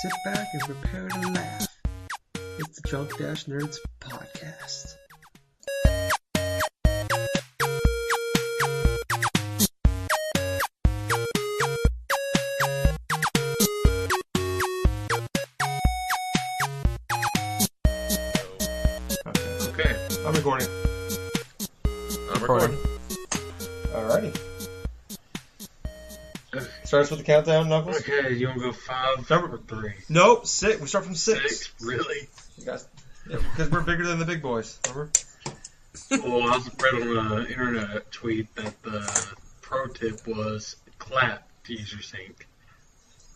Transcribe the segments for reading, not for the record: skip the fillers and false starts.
Sit back and prepare to laugh. It's the Drunk Dash Nerds podcast. Okay. I'm recording. I'm recording. Alrighty. Starts with the countdown, Knuckles? Okay, you want to go 5 or 3? Nope, 6. We start from 6. 6? Really? You guys, yeah, because we're bigger than the big boys, remember? Well, I read on an internet tweet that the pro tip was clap to use your sync.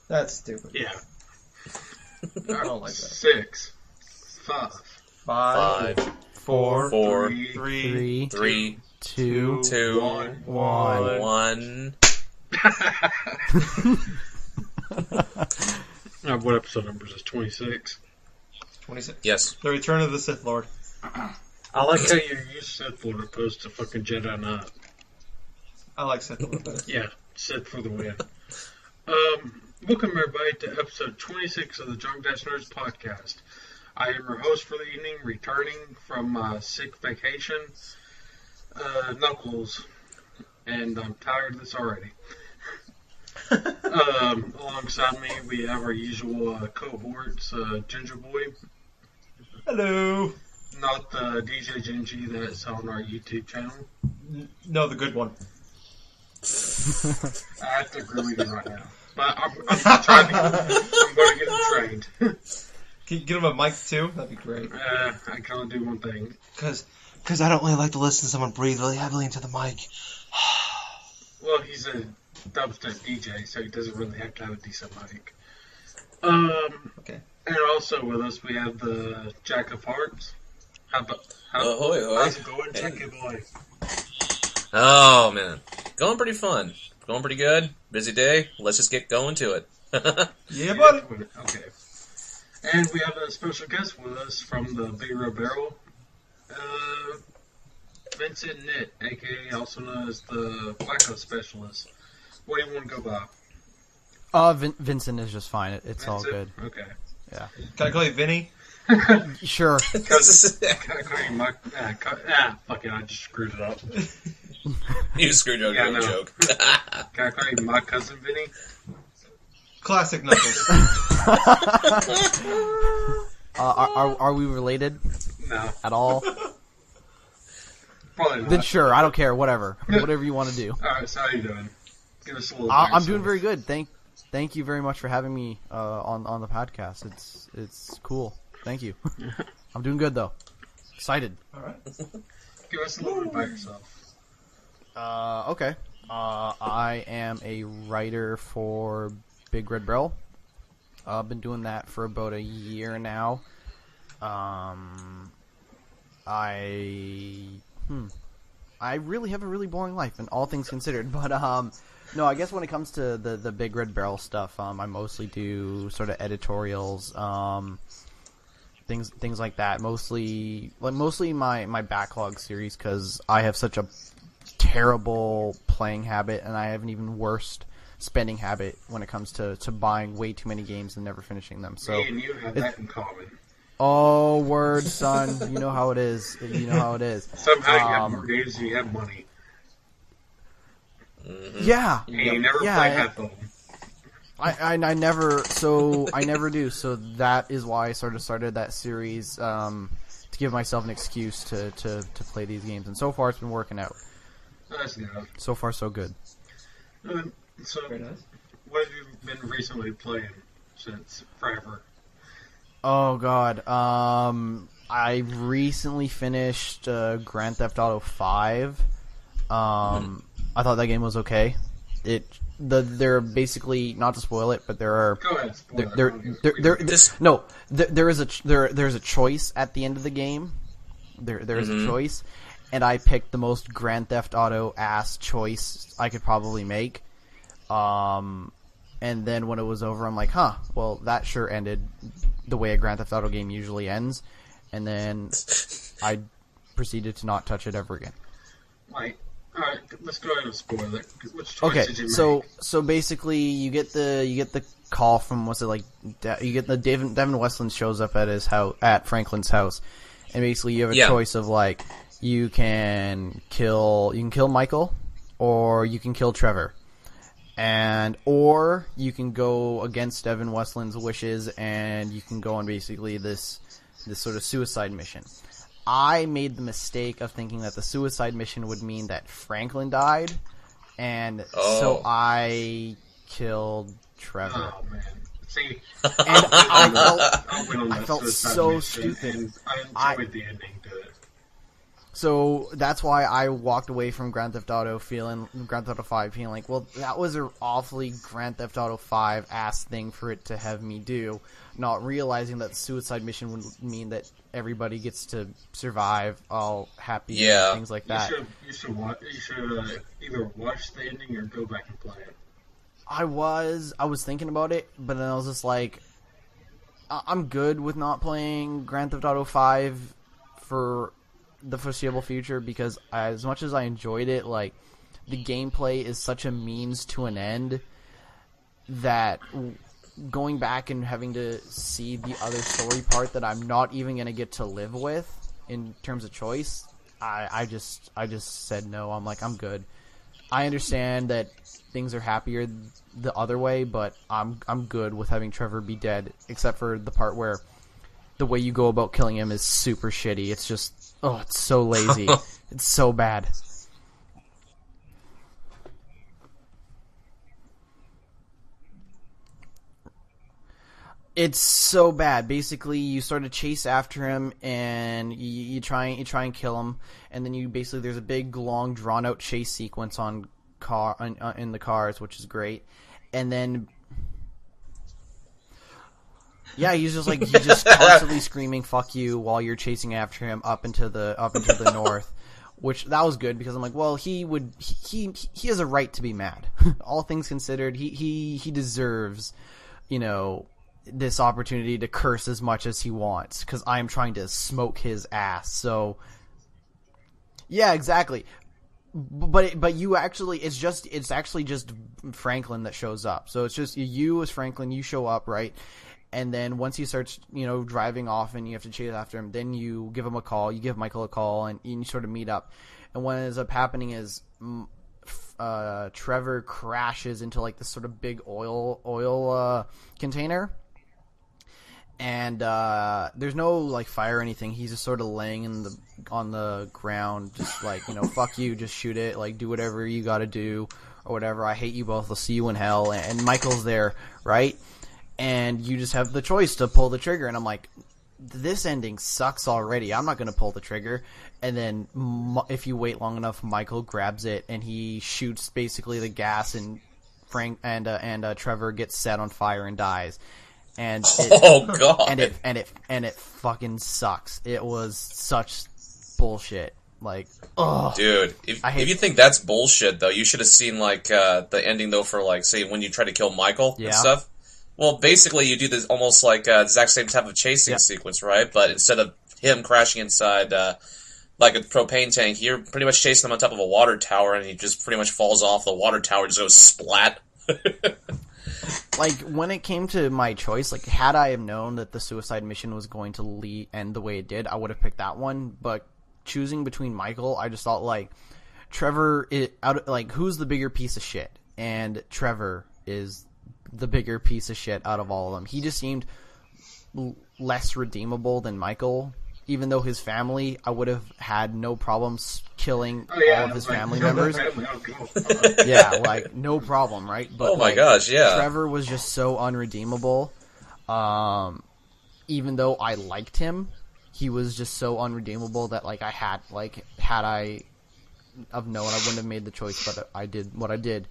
That's stupid. Yeah. I don't like that. 6, 5, 5, 4, 3, 2, 1. What episode number is this? 26? 26. Yes. The Return of the Sith Lord. I like how you use Sith Lord opposed to fucking Jedi Knight. I like Sith Lord better. Yeah, Sith for the win. Welcome everybody to episode 26 of the Drunk Dash Nerds podcast. I am your host for the evening, returning from my sick vacation, Knuckles, and I'm tired of this already. Alongside me, we have our usual cohorts, Gingerboy. Hello. Not the DJ Gingy that's on our YouTube channel. No, the good one. I have to agree with you right now. But I'm trying to I'm going to get him trained. Can you get him a mic too? That'd be great. I can only do one thing. Because I don't really like to listen to someone breathe really heavily into the mic. Well, he's a dubstep DJ, so he doesn't really have to have a decent mic. Okay. And also with us, we have the Jack of Hearts. How's it going, Jack of Boy? Oh, man. Going pretty fun. Going pretty good. Busy day. Let's just get going to it. Yeah, buddy. Okay. And we have a special guest with us from the Big Red Barrel. Vincent Knit, a.k.a. also known as the Wacko Specialist. What do you want to go by? Vincent is just fine. It's Vincent? all good. Okay. Yeah. Can I call you Vinny? Sure. Can I call you my... fuck it, I just screwed it up. You screwed your own joke. Can I call you my cousin Vinny? Classic Knuckles. Are we related No. at all? Probably not. Then sure. I don't care. Whatever. Whatever you want to do. Alright, so how you doing? Give us a little... I'm doing very good. Thank you very much for having me on the podcast. It's cool. Thank you. I'm doing good though. Excited. Alright. Give us a little bit about yourself. Okay. I am a writer for Big Red Barrel. I've been doing that for about a year now. I really have a really boring life, and all things considered. But no, I guess when it comes to the Big Red Barrel stuff, I mostly do sort of editorials, things like that. Mostly my backlog series, because I have such a terrible playing habit, and I have an even worse spending habit when it comes to buying way too many games and never finishing them. So Me and you have that in common. oh, word, son, you know how it is. Somehow you have more games than you have money. Yeah. And you never play half of them. I never do. So that is why I sort of started that series, to give myself an excuse to play these games. And so far it's been working out. That's good. So far so good. So, Very nice. what have you been recently playing since forever? Oh god. I recently finished Grand Theft Auto 5. I thought that game was okay. They're basically, not to spoil it, but there are Go ahead, spoil there's a choice at the end of the game. There is a choice, and I picked the most Grand Theft Auto ass choice I could probably make. And then when it was over, I'm like, well, that sure ended the way a Grand Theft Auto game usually ends. And then I proceeded to not touch it ever again. Alright, let's go ahead and spoil it. Which choice did you make? So basically, you get the call from, what's it like? You get the Devin Westland shows up at his house, at Franklin's house, and basically you have a choice of like you can kill Michael, or you can kill Trevor, or you can go against Devin Westland's wishes and you can go on basically this sort of suicide mission. I made the mistake of thinking that the suicide mission would mean that Franklin died, and so I killed Trevor. Oh man! See, and I felt so mission, stupid. I enjoyed the ending to it. So that's why I walked away from Grand Theft Auto 5 feeling like, well, that was an awfully Grand Theft Auto 5 ass thing for it to have me do, not realizing that the suicide mission would mean that everybody gets to survive all happy and things like that. You should either watch the ending or go back and play it. I was thinking about it, but then I was just like, I'm good with not playing Grand Theft Auto 5 for the foreseeable future, because as much as I enjoyed it, like, the gameplay is such a means to an end that going back and having to see the other story part that I'm not even going to get to live with in terms of choice, I just said no. I'm like, I'm good. I understand that things are happier the other way, but I'm good with having Trevor be dead, except for the part where the way you go about killing him is super shitty. It's just, it's so lazy. It's so bad. It's so bad. Basically, you sort of chase after him, and you try and kill him, and then there's a big, long, drawn out chase sequence in the cars, which is great, and then. Yeah, he's just constantly screaming "fuck you" while you're chasing after him up into the north, which that was good because I'm like, well, he has a right to be mad. All things considered, he deserves, this opportunity to curse as much as he wants because I am trying to smoke his ass. So, yeah, exactly. But you actually, it's actually just Franklin that shows up. So it's just you as Franklin, you show up, right? And then once he starts, driving off and you have to chase after him, then you give him a call, you give Michael a call, and you sort of meet up. And what ends up happening is Trevor crashes into like this sort of big oil container. And there's no like fire or anything. He's just sort of laying on the ground, just like, fuck you, just shoot it, like do whatever you got to do or whatever. I hate you both. I'll see you in hell. And Michael's there, right? And you just have the choice to pull the trigger. And I'm like, this ending sucks already. I'm not going to pull the trigger. And then if you wait long enough, Michael grabs it and he shoots basically the gas, and Trevor gets set on fire and dies. And God! And it fucking sucks. It was such bullshit. Like, ugh. Dude, if you think that's bullshit, though, you should have seen like the ending though for like, say, when you try to kill Michael and stuff. Well, basically, you do this almost like the exact same type of chasing sequence, right? But instead of him crashing inside like a propane tank, you're pretty much chasing him on top of a water tower, and he just pretty much falls off the water tower, just goes splat. Like, when it came to my choice, like, had I have known that the suicide mission was going to end the way it did, I would have picked that one. But choosing between Michael, I just thought, like, Trevor, who's the bigger piece of shit? And Trevor is the bigger piece of shit out of all of them. He just seemed less redeemable than Michael, even though his family, I would have had no problems killing all of his family members. Yeah, like, no problem, right? But, oh my gosh, yeah. Trevor was just so unredeemable. Even though I liked him, he was just so unredeemable that, like, had I have known, I wouldn't have made the choice, but I did what I did.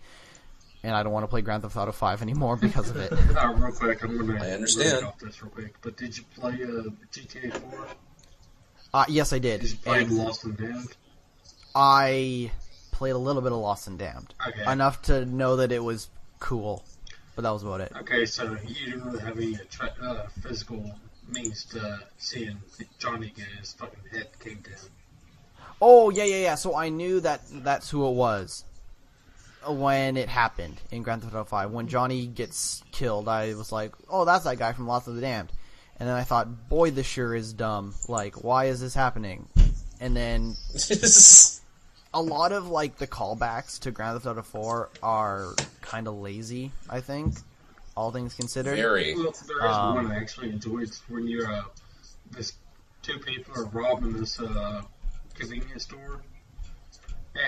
And I don't want to play Grand Theft Auto 5 anymore because of it. Real quick, I'm going to understand. off this real quick. But did you play GTA 4? Yes, I did. Did you play Lost and Damned? I played a little bit of Lost and Damned. Okay. Enough to know that it was cool. But that was about it. Okay, so you didn't really have any physical means to seeing Johnny get his fucking head kicked in. Oh, yeah. So I knew that that's who it was. when it happened in Grand Theft Auto 5. When Johnny gets killed, I was like, oh, that's that guy from Lost of the Damned. And then I thought, boy, this sure is dumb. Like, why is this happening? And then a lot of, like, the callbacks to Grand Theft Auto 4 are kind of lazy, I think, all things considered. Very. Well, there is one I actually enjoyed. It's when you're, this two people are robbing this convenience store.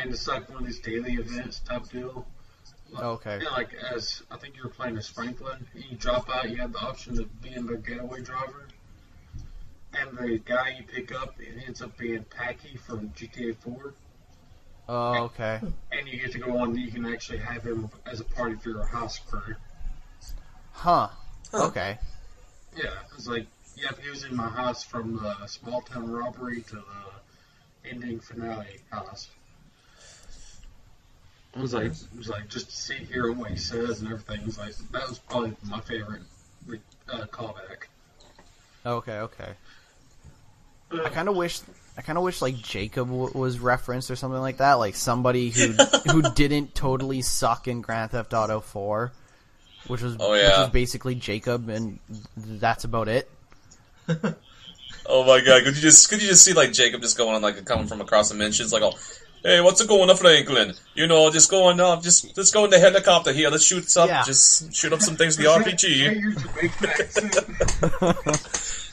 And it's like one of these daily events type deal. Like, Okay. Yeah, like as I think you were playing as Franklin, you drop out, you have the option of being the getaway driver. And the guy you pick up, it ends up being Packy from GTA 4. Oh, okay. And you get to go on, you can actually have him as a part of your house crew. Huh. Okay. Yeah, it's like, yeah, he was in my house from the small town robbery to the ending finale house. It was like just to see here what he says and everything. It was like that was probably my favorite callback. Okay. I kind of wish like Jacob was referenced or something like that, like somebody who didn't totally suck in Grand Theft Auto 4, which was basically Jacob, and that's about it. Oh my god! Could you just see like Jacob just going on like coming from across the mentions like, oh, hey, what's it going on, Franklin? You know, just going up, let's go in the helicopter here. Let's shoot some, just shoot up some things in the RPG.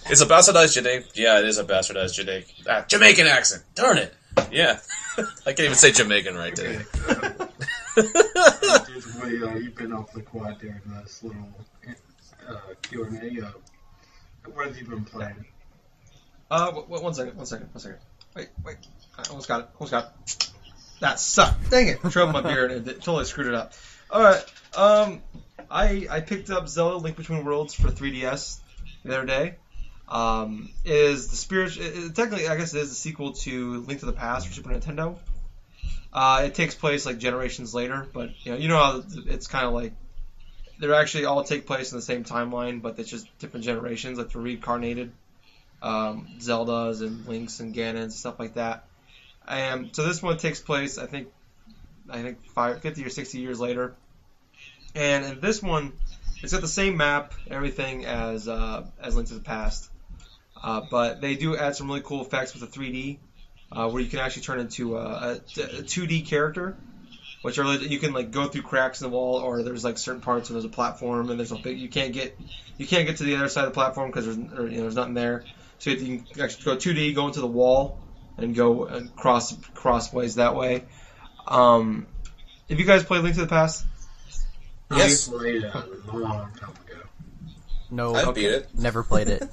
It's a bastardized Jamaican. Yeah, it is a bastardized Jamaican accent. Darn it! Yeah, I can't even say Jamaican right today. You've been off the quad during this little Q&A. What have you been playing? One second. Wait. I almost got it. That sucked. Dang it. I threw up my beer and it totally screwed it up. Alright. I picked up Zelda Link Between Worlds for 3DS the other day. Is the technically, I guess it is a sequel to Link to the Past for Super Nintendo. It takes place like generations later, but you know how it's kind of like they actually all take place in the same timeline, but it's just different generations, like the reincarnated Zeldas and Links and Ganons and stuff like that. So this one takes place, I think 50 or 60 years later, and in this one, it's got the same map, everything as Link to the Past. But they do add some really cool effects with the 3D, where you can actually turn into a 2D character, which are you can like go through cracks in the wall, or there's like certain parts where there's a platform and there's you can't get to the other side of the platform because there's nothing there. So you can actually go 2D, go into the wall, and go and crossways that way. Have you guys played Link to the Past? Yes. I played it a long time ago. No, I beat it. Never played it.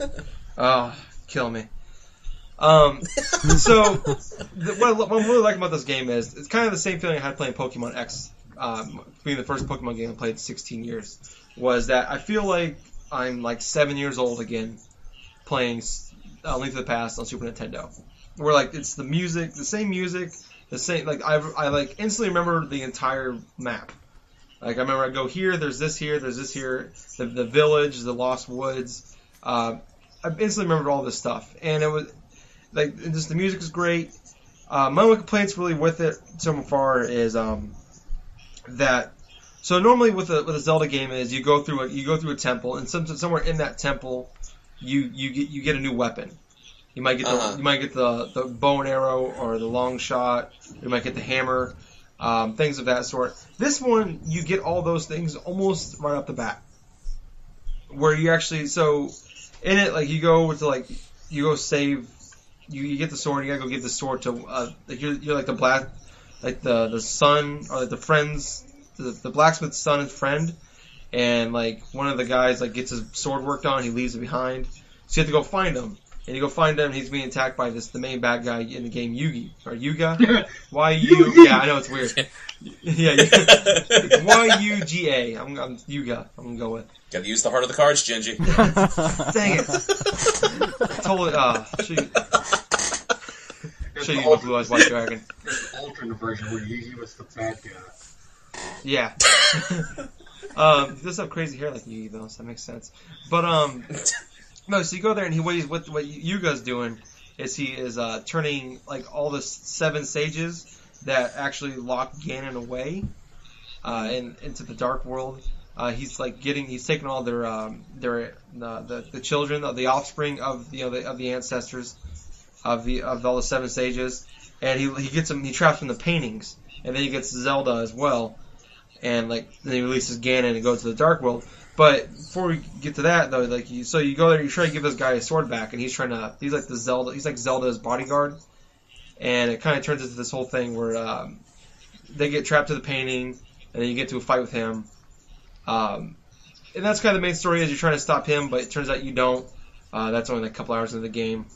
Oh, kill me. So, what I'm really liking about this game is it's kind of the same feeling I had playing Pokemon X, being the first Pokemon game I played in 16 years, was that I feel like I'm like 7 years old again playing Link to the Past on Super Nintendo. Where like it's the same music, like I like instantly remember the entire map. Like I remember I go here, there's this here, the village, the Lost Woods. I instantly remembered all this stuff, and it was like just the music is great. My only complaints really with it so far is that. So normally with a Zelda game is you go through a temple, and somewhere in that temple you get a new weapon. You might get the bow and arrow or the long shot. You might get the hammer, things of that sort. This one you get all those things almost right off the bat. Where you actually in it like you go save. You get the sword. You gotta go give the sword to like you're like the black, like the son or like the friends, the blacksmith's son and friend, and like one of the guys like gets his sword worked on. He leaves it behind, so you have to go find him. And you go find him. He's being attacked by the main bad guy in the game, Yugi or Yuga. Y-U. Yeah, I know it's weird. Yeah, it's Y-U-G-A. I'm Yuga. I'm gonna go with. Gotta use the heart of the cards, Gingy. Dang it! Totally. Show you my Blue Eyes White Dragon. There's an alternate version where Yugi was the bad guy. Yeah. He does have crazy hair like Yugi though, so that makes sense. But no, so you go there and what Yuga's doing is he is turning like all the 7 sages that actually lock Ganon away into the dark world. He's taking all the children of the offspring of the ancestors of all the 7 stages, and he gets them. He traps them in the paintings, and then he gets Zelda as well, and then he releases Ganon and goes to the dark world. But before we get to that though, you go there, you try to give this guy his sword back, and he's like Zelda's bodyguard, and it kind of turns into this whole thing where they get trapped to the painting, and then you get to a fight with him. And that's kind of the main story, is you're trying to stop him, but it turns out you don't. That's only a couple hours into the game.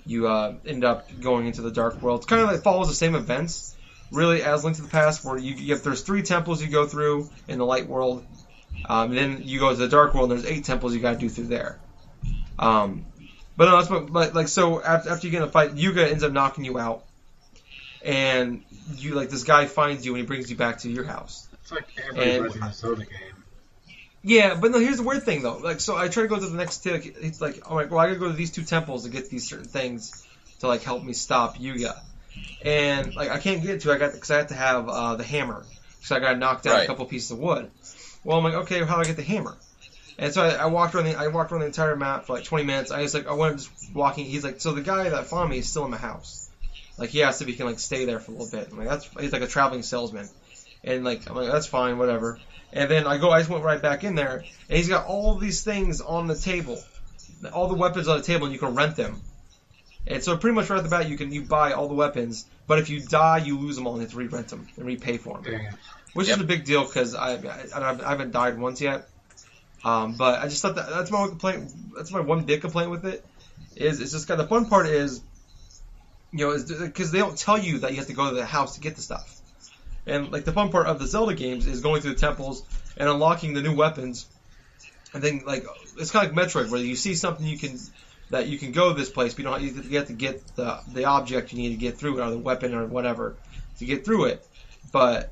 You end up going into the dark world. It kind of follows the same events, really, as Link to the Past, where there's 3 temples you go through in the light world. Then you go to the dark world, and there's 8 temples you got to do through there. But no, so after you get in a fight, Yuga ends up knocking you out, and this guy finds you and he brings you back to your house. It's like every Legend of Zelda game. Yeah, but no, here's the weird thing though. So I try to go to the next. It's like, oh my, well, I gotta go to these 2 temples to get these certain things to help me stop Yuga, and I can't get to it because I have to have the hammer. So I got knocked down a couple pieces of wood. Well, I'm like, okay, how do I get the hammer? And so I walked around the entire map for 20 minutes. I went just walking. He's like, so the guy that found me is still in my house. He asked if he can stay there for a little bit. I'm like, he's like a traveling salesman, and I'm like, that's fine, whatever. And then I just went right back in there, and he's got all these things on the table, all the weapons on the table, and you can rent them. And so pretty much right off the bat, you buy all the weapons, but if you die, you lose them all, and you have to re-rent them and repay for them. Damn. Which is a big deal because I haven't died once yet. But I just thought that's my one complaint. That's my one big complaint with it. It's just the fun part is, because they don't tell you that you have to go to the house to get the stuff. And the fun part of the Zelda games is going through the temples and unlocking the new weapons. And then it's kind of like Metroid, where you see something you can go this place, but you have to get the object you need to get through it, or the weapon or whatever to get through it. But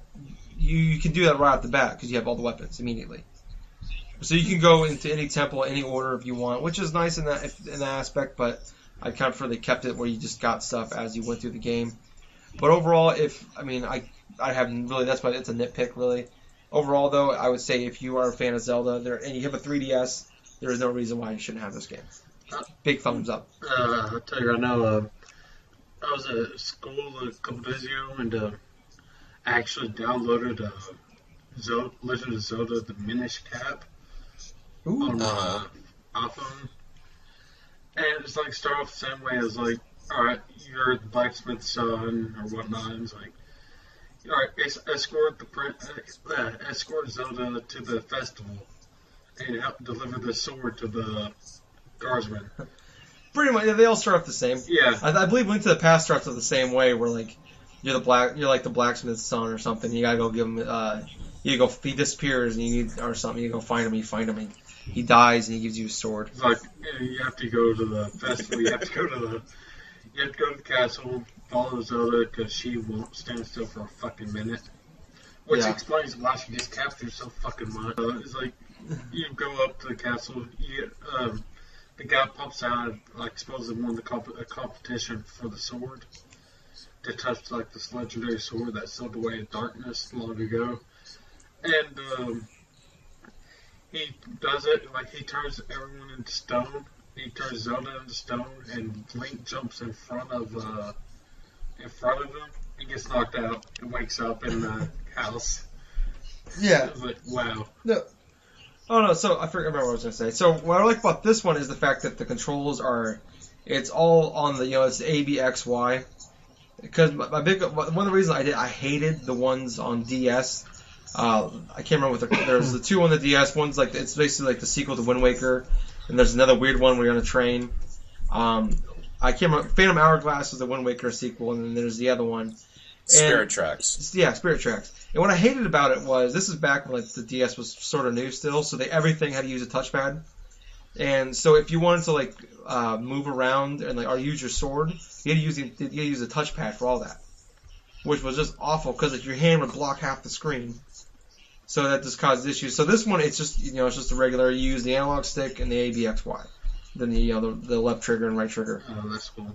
you can do that right off the bat because you have all the weapons immediately. So you can go into any temple, any order if you want, which is nice in that aspect. But I kind of prefer they kept it where you just got stuff as you went through the game. But overall, I haven't really. That's why it's a nitpick, really. Overall, though, I would say if you are a fan of Zelda and you have a 3DS, there is no reason why you shouldn't have this game. Big thumbs up. I'll tell you right now, I was at school a couple days ago, and I actually downloaded Legend of Zelda: The Minish Cap on my iPhone. And it's start off the same way as alright, you're the blacksmith's son or whatnot, and it's alright, escort Zelda to the festival and help deliver the sword to the guardsman. Pretty much, they all start off the same. Yeah. I believe Link to the Past starts off the same way, where you're the blacksmith's son or something. You gotta go give him. He disappears and or something. You go find him. You find him. He dies and he gives you a sword. It's you have to go to the festival. You have to go to the castle. Follow Zelda because she won't stand still for a fucking minute. Which explains why she gets captured so fucking much. It's you go up to the castle. You get the guy pops out, supposedly won a competition for the sword. To touch this legendary sword that sealed away in darkness long ago. And he does it, he turns everyone into stone. He turns Zelda into stone, and Link jumps in front of him. He gets knocked out and wakes up in the house. Yeah. I was wow. No. Oh no, so I remember what I was going to say. So what I like about this one is the fact that the controls it's all on it's A, B, X, Y. Because one of the reasons I hated the ones on DS. I can't remember what there's the 2 on the DS. One's it's basically the sequel to Wind Waker, and there's another weird one where you're on a train. I can't remember. Phantom Hourglass is the Wind Waker sequel, and then there's the other one. Spirit Tracks. Yeah, Spirit Tracks. And what I hated about it was this is back when the DS was sort of new still, so everything had to use a touchpad. And so if you wanted to move around and or use your sword, you had to use a touchpad for all that, which was just awful because your hand would block half the screen. So that just caused issues. So this one, it's just it's just a regular. You use the analog stick and the ABXY, then the left trigger and right trigger. Oh, that's cool.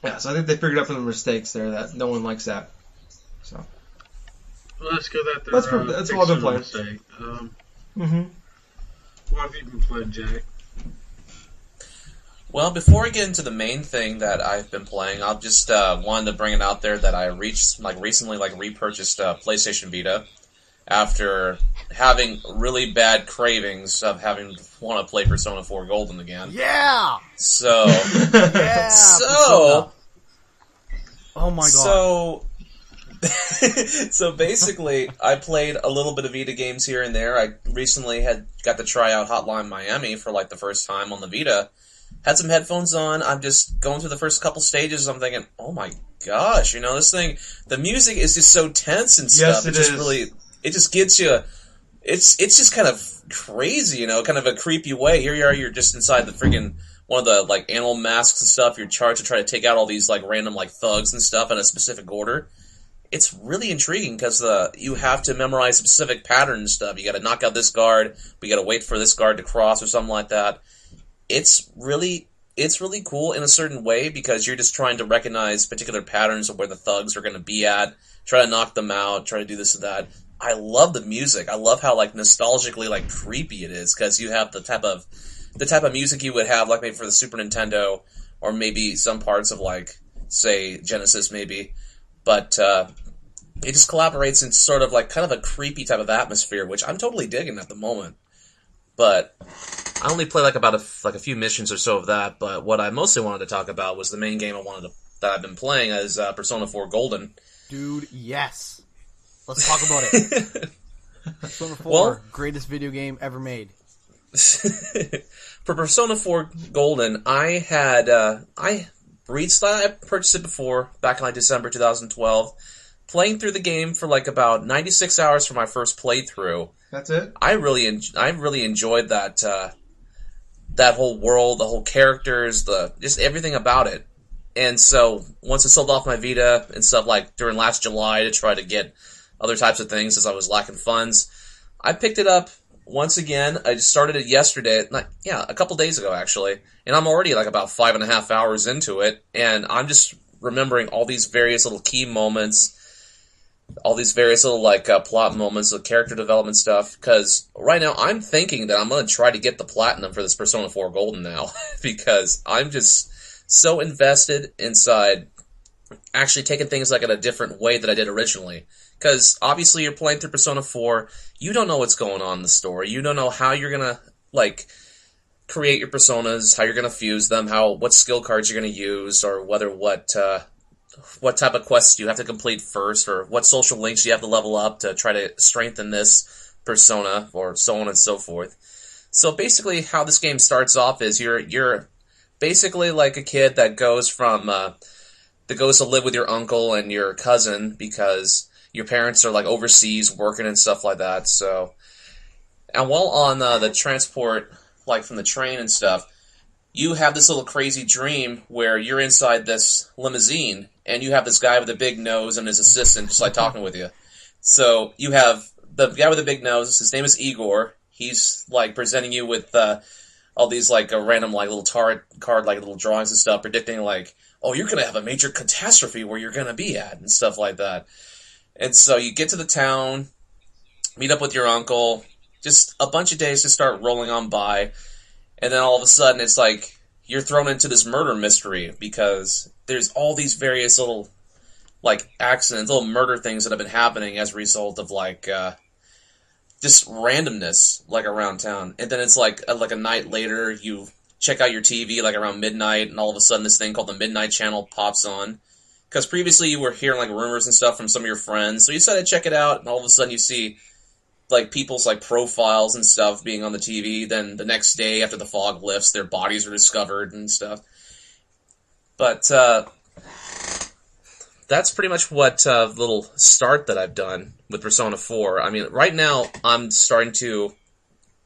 Yeah, so I think they figured out from the mistakes there that no one likes that. So. let's go that there. That's all I've been playing. What have you been playing, Jack? Well, before I get into the main thing that I've been playing, I'll just wanted to bring it out there that I recently repurchased PlayStation Vita after having really bad cravings of having want to play Persona 4 Golden again. Yeah. So yeah. So. Oh my god. So basically, I played a little bit of Vita games here and there. I recently got to try out Hotline Miami for the first time on the Vita. Had some headphones on. I'm just going through the first couple stages. I'm thinking, oh my gosh, this thing. The music is just so tense and stuff. Yes, it is. It just gets you. It's just kind of crazy, kind of a creepy way. Here you are, you're just inside the freaking one of the animal masks and stuff. You're charged to try to take out all these random thugs and stuff in a specific order. It's really intriguing because you have to memorize specific patterns and stuff. You got to knock out this guard. We got to wait for this guard to cross or something like that. It's really cool in a certain way because you're just trying to recognize particular patterns of where the thugs are going to be at, try to knock them out, try to do this and that. I love the music. I love how nostalgically creepy it is because you have the type of music you would have maybe for the Super Nintendo or maybe some parts of say Genesis maybe, but it just collaborates in sort of kind of a creepy type of atmosphere, which I'm totally digging at the moment. But I only played about a few missions or so of that. But what I mostly wanted to talk about was the main game that I've been playing is Persona 4 Golden. Dude, yes. Let's talk about it. Persona 4, greatest video game ever made. For Persona 4 Golden, I purchased it before, back in December 2012. Playing through the game for about 96 hours for my first playthrough. That's it? I really enjoyed that whole world, the whole characters, just everything about it. And so, once I sold off my Vita and stuff during last July to try to get other types of things as I was lacking funds, I picked it up once again. I just started it yesterday, a couple days ago actually, and I'm already about 5.5 hours into it, and I'm just remembering all these various little key moments, all these various little plot moments, the character development stuff, because right now I'm thinking that I'm going to try to get the platinum for this Persona 4 Golden now, because I'm just so invested inside actually taking things in a different way that I did originally. Because obviously you're playing through Persona 4, you don't know what's going on in the story, you don't know how you're going to create your personas, how you're going to fuse them, what skill cards you're going to use, or what type of quests you have to complete first, or what social links you have to level up to try to strengthen this persona, or so on and so forth. So basically, how this game starts off is you're basically a kid that goes to live with your uncle and your cousin because your parents are overseas working and stuff like that. So, and while on the transport, from the train and stuff, you have this little crazy dream where you're inside this limousine and you have this guy with a big nose and his assistant just talking with you. So you have the guy with the big nose, his name is Igor. He's presenting you with all these random little tarot card little drawings and stuff, predicting oh, you're gonna have a major catastrophe where you're gonna be at and stuff like that. And so you get to the town, meet up with your uncle, just a bunch of days just start rolling on by. And then all of a sudden, it's you're thrown into this murder mystery because there's all these various little, accidents, little murder things that have been happening as a result of, just randomness, around town. And then it's a night later, you check out your TV, around midnight, and all of a sudden this thing called the Midnight Channel pops on. Because previously you were hearing, rumors and stuff from some of your friends, so you decided to check it out, and all of a sudden you see people's profiles and stuff being on the TV. Then the next day after the fog lifts, their bodies are discovered and stuff. But that's pretty much what little start that I've done with Persona 4. I mean, right now I'm starting to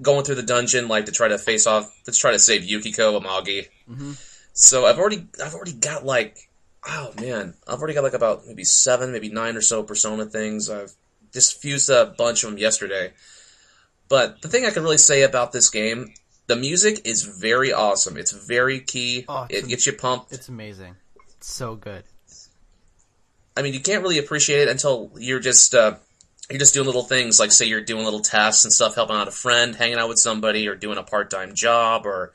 going through the dungeon to try to face off, let's try to save Yukiko Amagi. Mm-hmm. So I've already got I've already got about maybe 7, maybe 9 or so Persona things. I've just fused a bunch of them yesterday. But the thing I can really say about this game, the music is very awesome. It's very key. It gets you pumped. It's amazing. It's so good. I mean, you can't really appreciate it until you're just you're just doing little things, like say you're doing little tasks and stuff, helping out a friend, hanging out with somebody, or doing a part-time job, or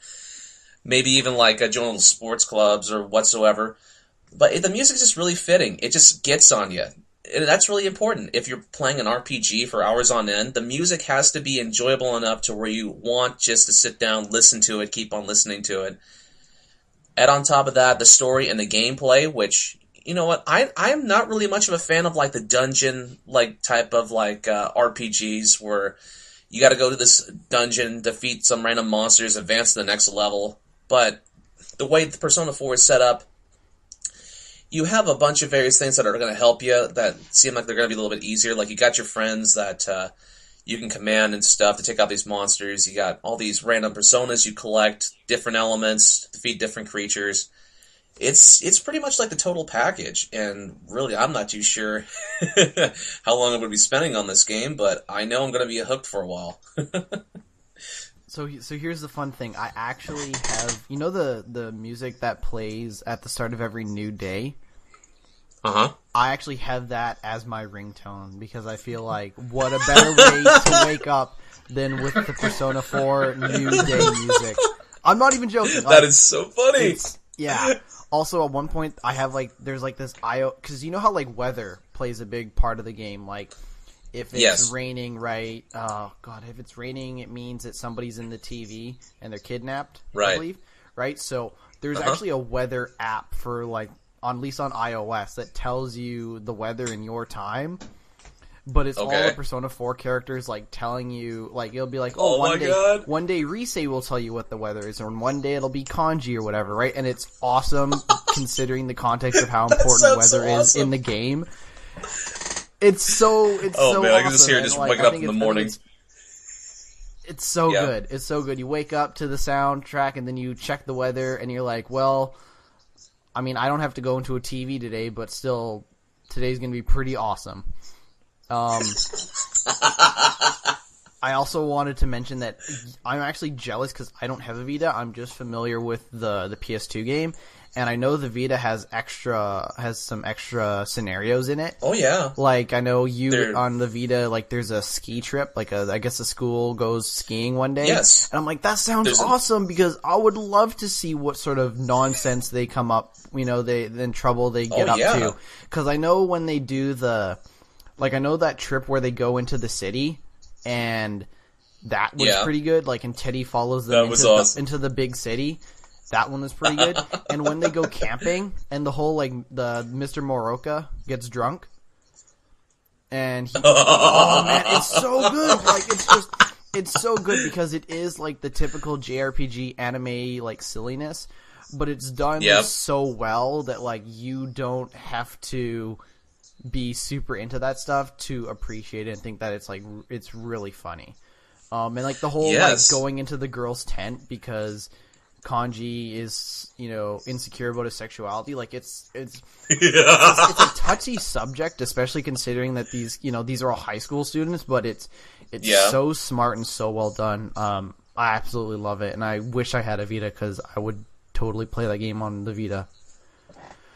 maybe even like joining little sports clubs or whatsoever. But the music's just really fitting. It just gets on you. And that's really important. If you're playing an RPG for hours on end, the music has to be enjoyable enough to where you want just to sit down, listen to it, keep on listening to it. Add on top of that the story and the gameplay, which, you know what, I am not really much of a fan of like the dungeon like type of like RPGs where you got to go to this dungeon, defeat some random monsters, advance to the next level. But the way the Persona 4 is set up, you have a bunch of various things that are going to help you that seem like they're going to be a little bit easier. Like, you got your friends that you can command and stuff to take out these monsters. You got all these random personas you collect, different elements, defeat different creatures. It's pretty much like the total package. And really, I'm not too sure how long I'm going to be spending on this game, but I know I'm going to be hooked for a while. So here's the fun thing. I actually have, you know, the music that plays at the start of every new day? Uh-huh. I actually have that as my ringtone because I feel like what a better way to wake up than with the Persona 4 new day music. I'm not even joking. That is so funny. Yeah. Also, at one point, I have there's this because you know how weather plays a big part of the game, like. If it's raining, right? Oh God! If it's raining, it means that somebody's in the TV and they're kidnapped. Right. I believe. Right. So there's actually a weather app for at least on iOS that tells you the weather in your time. But it's all the Persona 4 characters telling you it'll be one day Rise will tell you what the weather is, or one day it'll be Kanji or whatever, right? And it's awesome considering the context of how important weather is in the game. It's so man, awesome. I can just hear it just waking up in the morning. It's so good. It's so good. You wake up to the soundtrack and then you check the weather and you're like, well, I mean, I don't have to go into a TV today, but still, today's going to be pretty awesome. I also wanted to mention that I'm actually jealous because I don't have a Vita. I'm just familiar with the PS2 game. And I know the Vita has some extra scenarios in it. Oh yeah. I know on the Vita, there's a ski trip, I guess a school goes skiing one day. Yes. And I'm like, that sounds awesome because I would love to see what sort of nonsense they come up, trouble they get up to. Because I know when they do I know that trip where they go into the city and that was pretty good. And Teddy follows them into the big city. That one was pretty good. And when they go camping and the whole the Mr. Moroka gets drunk and oh man, it's so good. It's so good because it is the typical JRPG anime silliness, but it's done so well that you don't have to be super into that stuff to appreciate it and think that it's really funny. And the whole going into the girl's tent because Kanji is, insecure about his sexuality. It's a touchy subject, especially considering that these are all high school students, but it's so smart and so well done. I absolutely love it, and I wish I had a Vita because I would totally play that game on the Vita.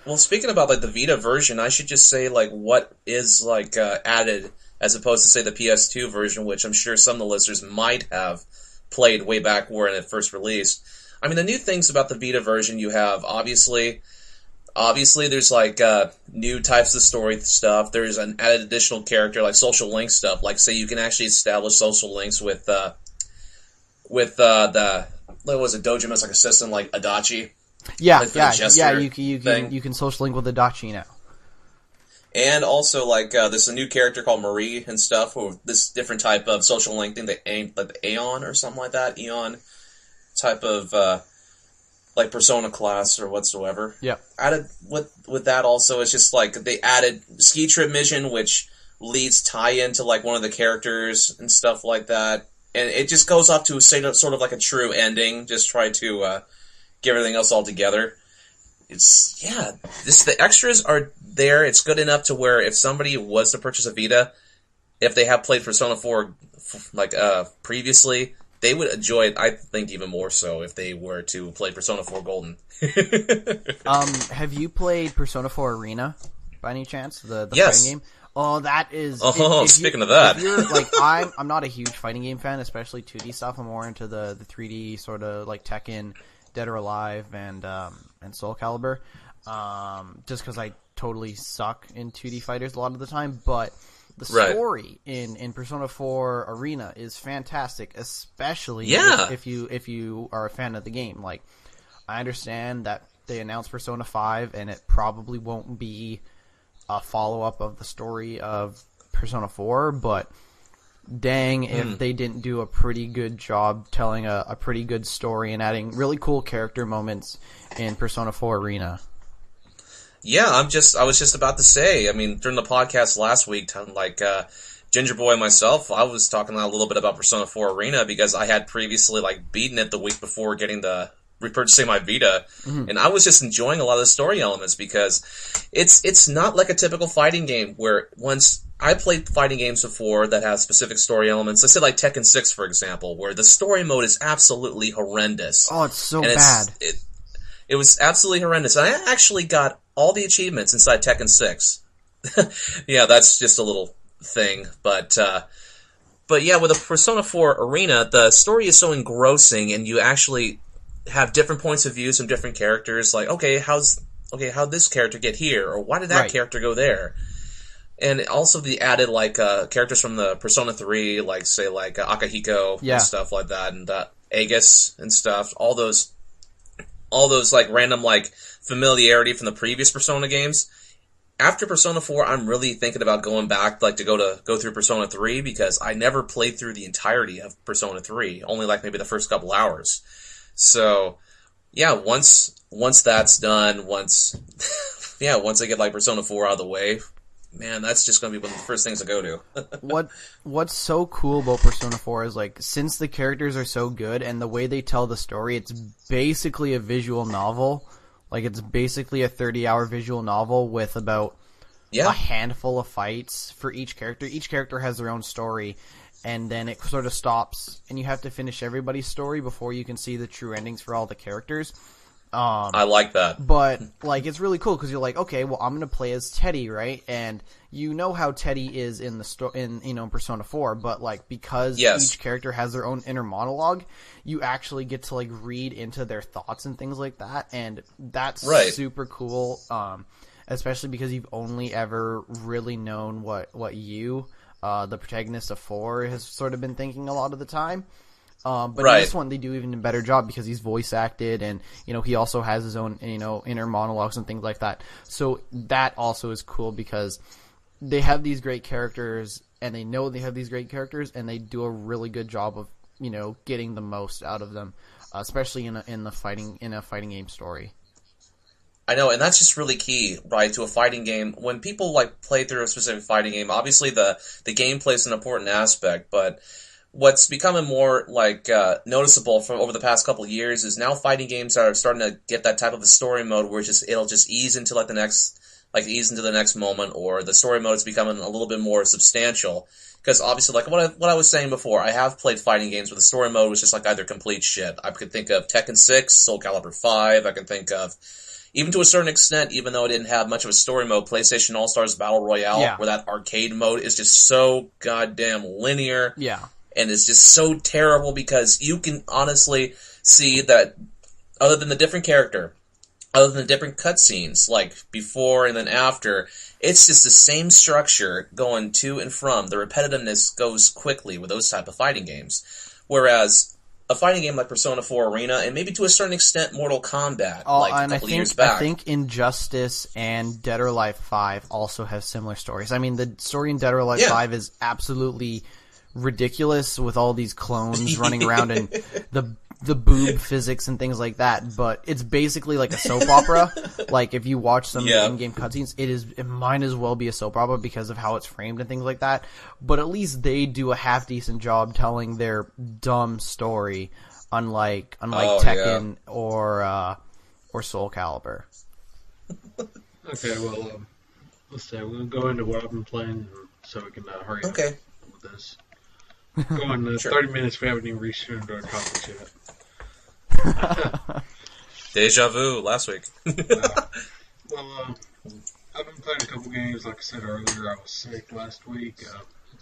Well, speaking about the Vita version, I should just say what is added as opposed to say the PS2 version, which I'm sure some of the listeners might have played way back when it first released. I mean, the new things about the Vita version you have, obviously there's new types of story stuff. There's an added additional character, social link stuff. Say you can actually establish social links with the what was it, Dojima's assistant Adachi. Yeah. You can social link with Adachi now. And also, there's a new character called Marie and stuff, or this different type of social link thing, the Aeon or something like that, Eon type of, Persona class or whatsoever. Yeah. Added with that also, it's just, they added Ski Trip Mission, which leads tie-in to, one of the characters and stuff like that. And it just goes up to sort of a true ending, just try to, get everything else all together. The extras are there. It's good enough to where if somebody was to purchase a Vita, if they have played Persona 4 previously, they would enjoy it, I think, even more so if they were to play Persona 4 Golden. Have you played Persona 4 Arena by any chance? The yes. fighting game? Oh, that is. Oh, speaking of that, if you're, like, I'm not a huge fighting game fan, especially 2D stuff. I'm more into the 3D sort of like Tekken, Dead or Alive, and Soul Calibur. Just because I totally suck in 2D fighters a lot of the time, but the story in Persona 4 Arena is fantastic, especially if you are a fan of the game. Like, I understand that they announced Persona 5, and it probably won't be a follow-up of the story of Persona 4, but dang if they didn't do a pretty good job telling a pretty good story and adding really cool character moments in Persona 4 Arena. Yeah, I was just about to say, I mean, during the podcast last week, like, Gingerboy and myself, I was talking a little bit about Persona 4 Arena because I had previously, like, beaten it the week before repurchasing my Vita, and I was just enjoying a lot of the story elements because it's not like a typical fighting game where once I played fighting games before that have specific story elements. Let's say like Tekken 6, for example, where the story mode is absolutely horrendous. Oh, it's so bad. It was absolutely horrendous. And I actually got all the achievements inside Tekken 6. Yeah, that's just a little thing, but yeah, with a Persona 4 Arena, the story is so engrossing, and you actually have different points of views from different characters. Like, how'd this character get here, or why did that character go there? And also the added like characters from the Persona 3, like say like Akahiko and stuff like that, and Aegis and stuff. All those like random like familiarity from the previous Persona games. After Persona 4, I'm really thinking about going back, like to go through Persona 3 because I never played through the entirety of Persona 3, only like maybe the first couple hours. So, yeah, once that's done, once I get like Persona 4 out of the way, man, that's just going to be one of the first things I go to. What's so cool about Persona 4 is, like, since the characters are so good and the way they tell the story, it's basically a visual novel. Like, it's basically a 30-hour visual novel with about a handful of fights for each character. Each character has their own story, and then it sort of stops, and you have to finish everybody's story before you can see the true endings for all the characters. I like that. But, like, it's really cool because you're like, okay, well, I'm going to play as Teddy, right? And you know how Teddy is in in Persona 4, but, like, because each character has their own inner monologue, you actually get to, like, read into their thoughts and things like that, and that's super cool, especially because you've only ever really known what you, the protagonist of 4, has sort of been thinking a lot of the time. But in this one, they do even a better job because he's voice acted, and he also has his own inner monologues and things like that. So that also is cool because they have these great characters, and they know they have these great characters, and they do a really good job of getting the most out of them, especially in a fighting game story. I know, and that's just really key, right, to a fighting game. When people like play through a specific fighting game, obviously the gameplay is an important aspect, but what's becoming more like noticeable from over the past couple of years is now fighting games are starting to get that type of a story mode where it'll just ease into the next moment, or the story mode is becoming a little bit more substantial. Because obviously, like what I was saying before, I have played fighting games where the story mode was just like either complete shit. I could think of Tekken 6, Soul Calibur 5. I can think of, even to a certain extent, even though it didn't have much of a story mode, PlayStation All-Stars Battle Royale, where that arcade mode is just so goddamn linear. Yeah. And it's just so terrible because you can honestly see that other than the different character, other than the different cutscenes, like before and then after, it's just the same structure going to and from. The repetitiveness goes quickly with those type of fighting games. Whereas a fighting game like Persona 4 Arena, and maybe to a certain extent Mortal Kombat, a couple of years back. I think Injustice and Dead or Alive 5 also have similar stories. I mean, the story in Dead or Alive 5 is absolutely ridiculous with all these clones running around and the boob physics and things like that, but it's basically like a soap opera. Like, if you watch some of the in-game cutscenes, it might as well be a soap opera because of how it's framed and things like that. But at least they do a half-decent job telling their dumb story, unlike Tekken or Soul Calibur. Okay, well, let's say we'll go into what I've been playing so we can hurry up with this. Going 30 minutes, we haven't even reached 200 topics yet. Deja vu last week. Well, I've been playing a couple games. Like I said earlier, I was sick last week.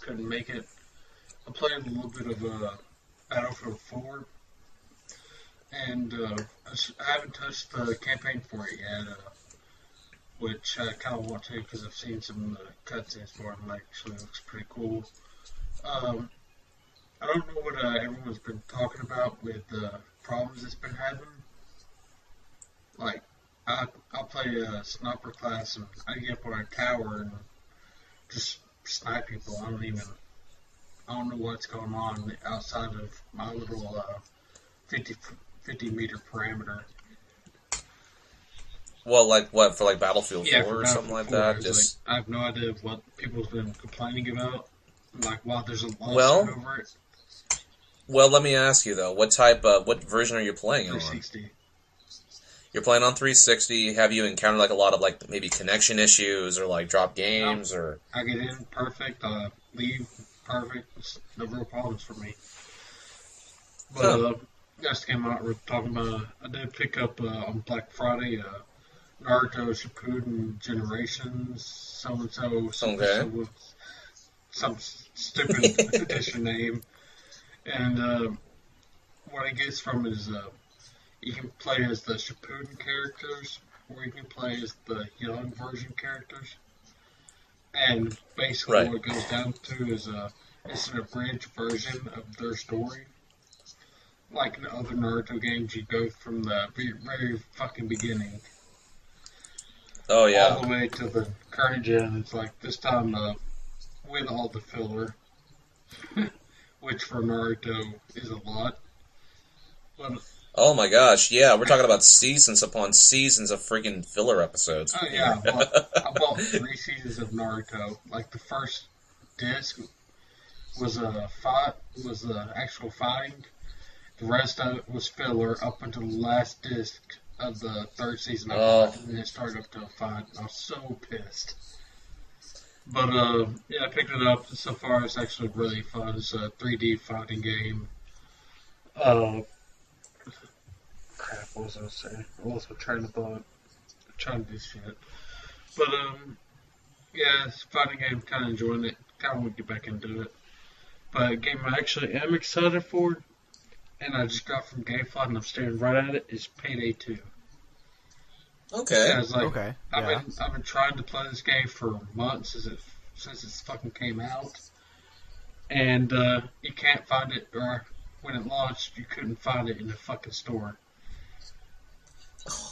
Couldn't make it. I played a little bit of Battlefield 4, and I haven't touched the campaign for it yet, which I kind of want to because I've seen some cutscenes for it, and it actually looks pretty cool. I don't know what everyone's been talking about with the problems it's been having. Like, I'll play a sniper class and I get up on a tower and just snipe people. I don't know what's going on outside of my little 50 meter parameter. Well, like what, for like Battlefield 4 for or something like 4, that? Just I have no idea what people's been complaining about. Like, wow, there's a lawsuit over it. Well, let me ask you though, what version are you playing 360. on? You're playing on 360. Have you encountered like a lot of like maybe connection issues or like drop games or? I get in perfect, leave perfect. It's no real problems for me. But just came out. We're talking about. I did pick up on Black Friday. Naruto Shippuden Generations. So and so. Some stupid edition name. And what it gets from it is you can play as the Shippuden characters, or you can play as the young version characters. And basically what it goes down to is it's an abridged version of their story. Like in other Naruto games, you go from the very fucking beginning. Oh, yeah. All the way to the current gen. It's like this time with all the filler. Which for Naruto is a lot. But, oh my gosh, yeah, we're talking about seasons upon seasons of freaking filler episodes. Oh yeah, I bought 3 seasons of Naruto. Like the first disc was actual fighting. The rest of it was filler up until the last disc of the 3rd season I bought, and then it started up to a fight. I was so pissed. But, yeah, I picked it up. So far, it's actually really fun. It's a 3D fighting game. Crap, what was I saying? I lost my train of thought. I'm trying to do shit. But, yeah, it's a fighting game. Kind of enjoying it. Kind of want to get back into it. But a game I actually am excited for, and I just got from GameFly and I'm staring right at it, is Payday 2. Okay. Yeah, it's like, Okay. I've been trying to play this game for months since it fucking came out, and you can't find it, or when it launched, you couldn't find it in the fucking store.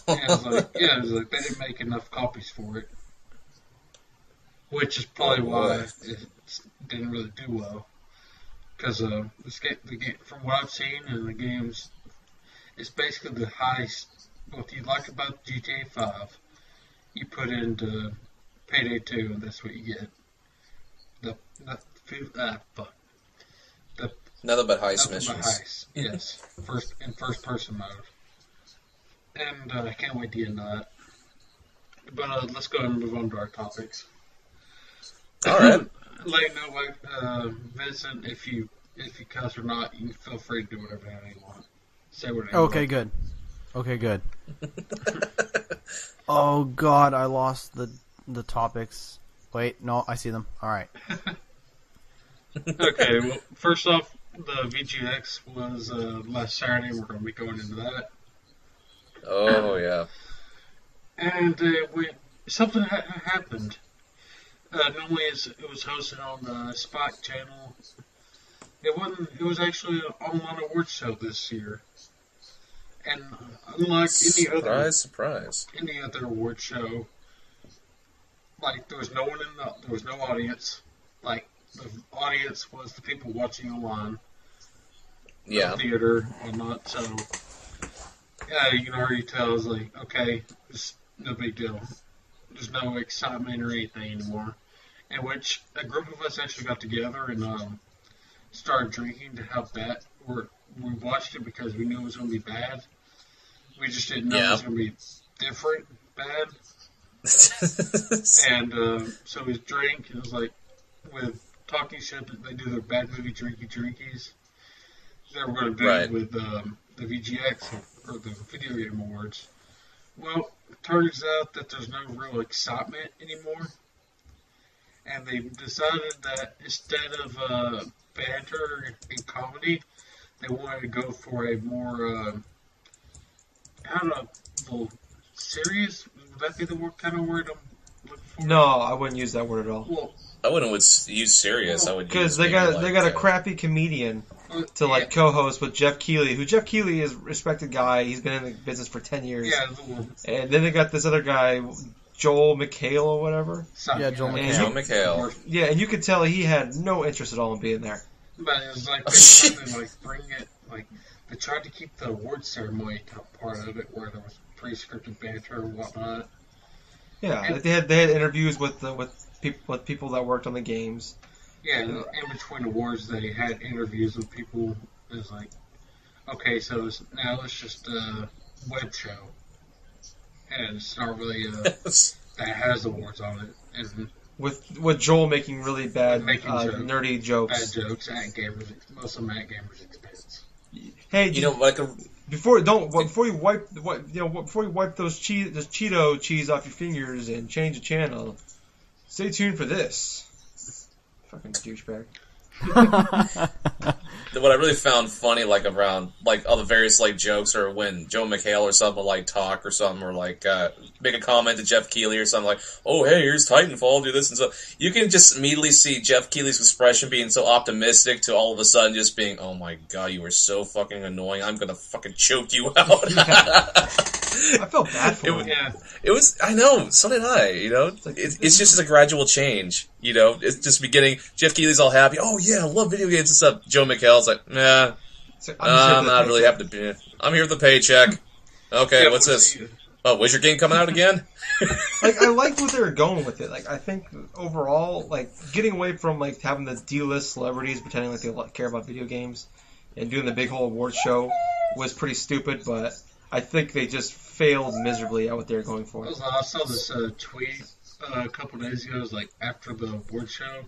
And it was like, they didn't make enough copies for it, which is probably why it didn't really do well. Because the game, from what I've seen in the games, it's basically the highest. What you like about GTA 5, you put into Payday 2, and that's what you get. Nothing but heist missions. Heist, yes. First person mode. And I can't wait to get into that. But let's go ahead and move on to our topics. Alright. Let know, Vincent, if you cuss or not, you can feel free to do whatever the hell you want. Say whatever you want. Okay, good. Oh god, I lost the topics. Wait, no, I see them. Alright. Okay, well, first off, the VGX was last Saturday. We're going to be going into that. Oh, yeah. And something happened. Normally it was hosted on the Spike channel. It was actually an online awards show this year. And unlike any other award show, like there was no audience. Like the audience was the people watching online, yeah, the theater and whatnot. So yeah, you can already tell it's like, okay, it's no big deal. There's no excitement or anything anymore. In which a group of us actually got together and started drinking to help that. We watched it because we knew it was going to be bad. We just didn't know it was going to be different bad. And so we drank. It was like with talking shit that they do their bad movie drinkies. They were going to do it with the VGX or the Video Game Awards. Well, it turns out that there's no real excitement anymore. and they decided that instead of banter and comedy, they wanted to go for a more, I don't know, well, serious? Would that be the kind of word I'm looking for? No, I wouldn't use that word at all. Well, I wouldn't use serious. I would because they got a crappy comedian to like co-host with Jeff Keighley, who Jeff Keighley is a respected guy. He's been in the business for 10 years. Yeah, and then they got this other guy, Joel McHale or whatever. Yeah, Joel McHale. Joel McHale. Yeah, and you could tell he had no interest at all in being there. But it was like they tried to like bring it, like they tried to keep the award ceremony part of it, where there was pre-scripted banter and whatnot. Yeah, And, they had interviews with people that worked on the games. Yeah, and in between awards, they had interviews with people. It was like, okay, so now it's just a web show, and it's not really that has awards on it. And with Joel making really bad, nerdy jokes. Bad jokes at gamers, most of them at gamers' expense. Hey, before you wipe those Cheeto cheese off your fingers and change the channel, stay tuned for this. Fucking douchebag. What I really found funny, like around like all the various like jokes, or when Joe McHale or something would like talk or something, or like make a comment to Jeff Keighley or something like, "Oh hey, here's Titanfall, do this and stuff." You can just immediately see Jeff Keighley's expression being so optimistic to all of a sudden just being, "Oh my god, you are so fucking annoying. I'm gonna fucking choke you out." I felt bad for him. It was. I know. So did I. You know, it's just a gradual change. You know, it's just beginning. Jeff Keighley's all happy. Oh yeah, I love video games and stuff. Joe McHale's like, nah, I'm not really happy to be. I'm here with the paycheck. Okay, what's this? Oh, was your game coming out again? Like, I liked what they were going with it. Like, I think overall, like, getting away from like having the D-list celebrities pretending like they care about video games and doing the big whole awards show was pretty stupid. But I think they just failed miserably at what they were going for. I saw this tweet a couple days ago. It was like after the award show.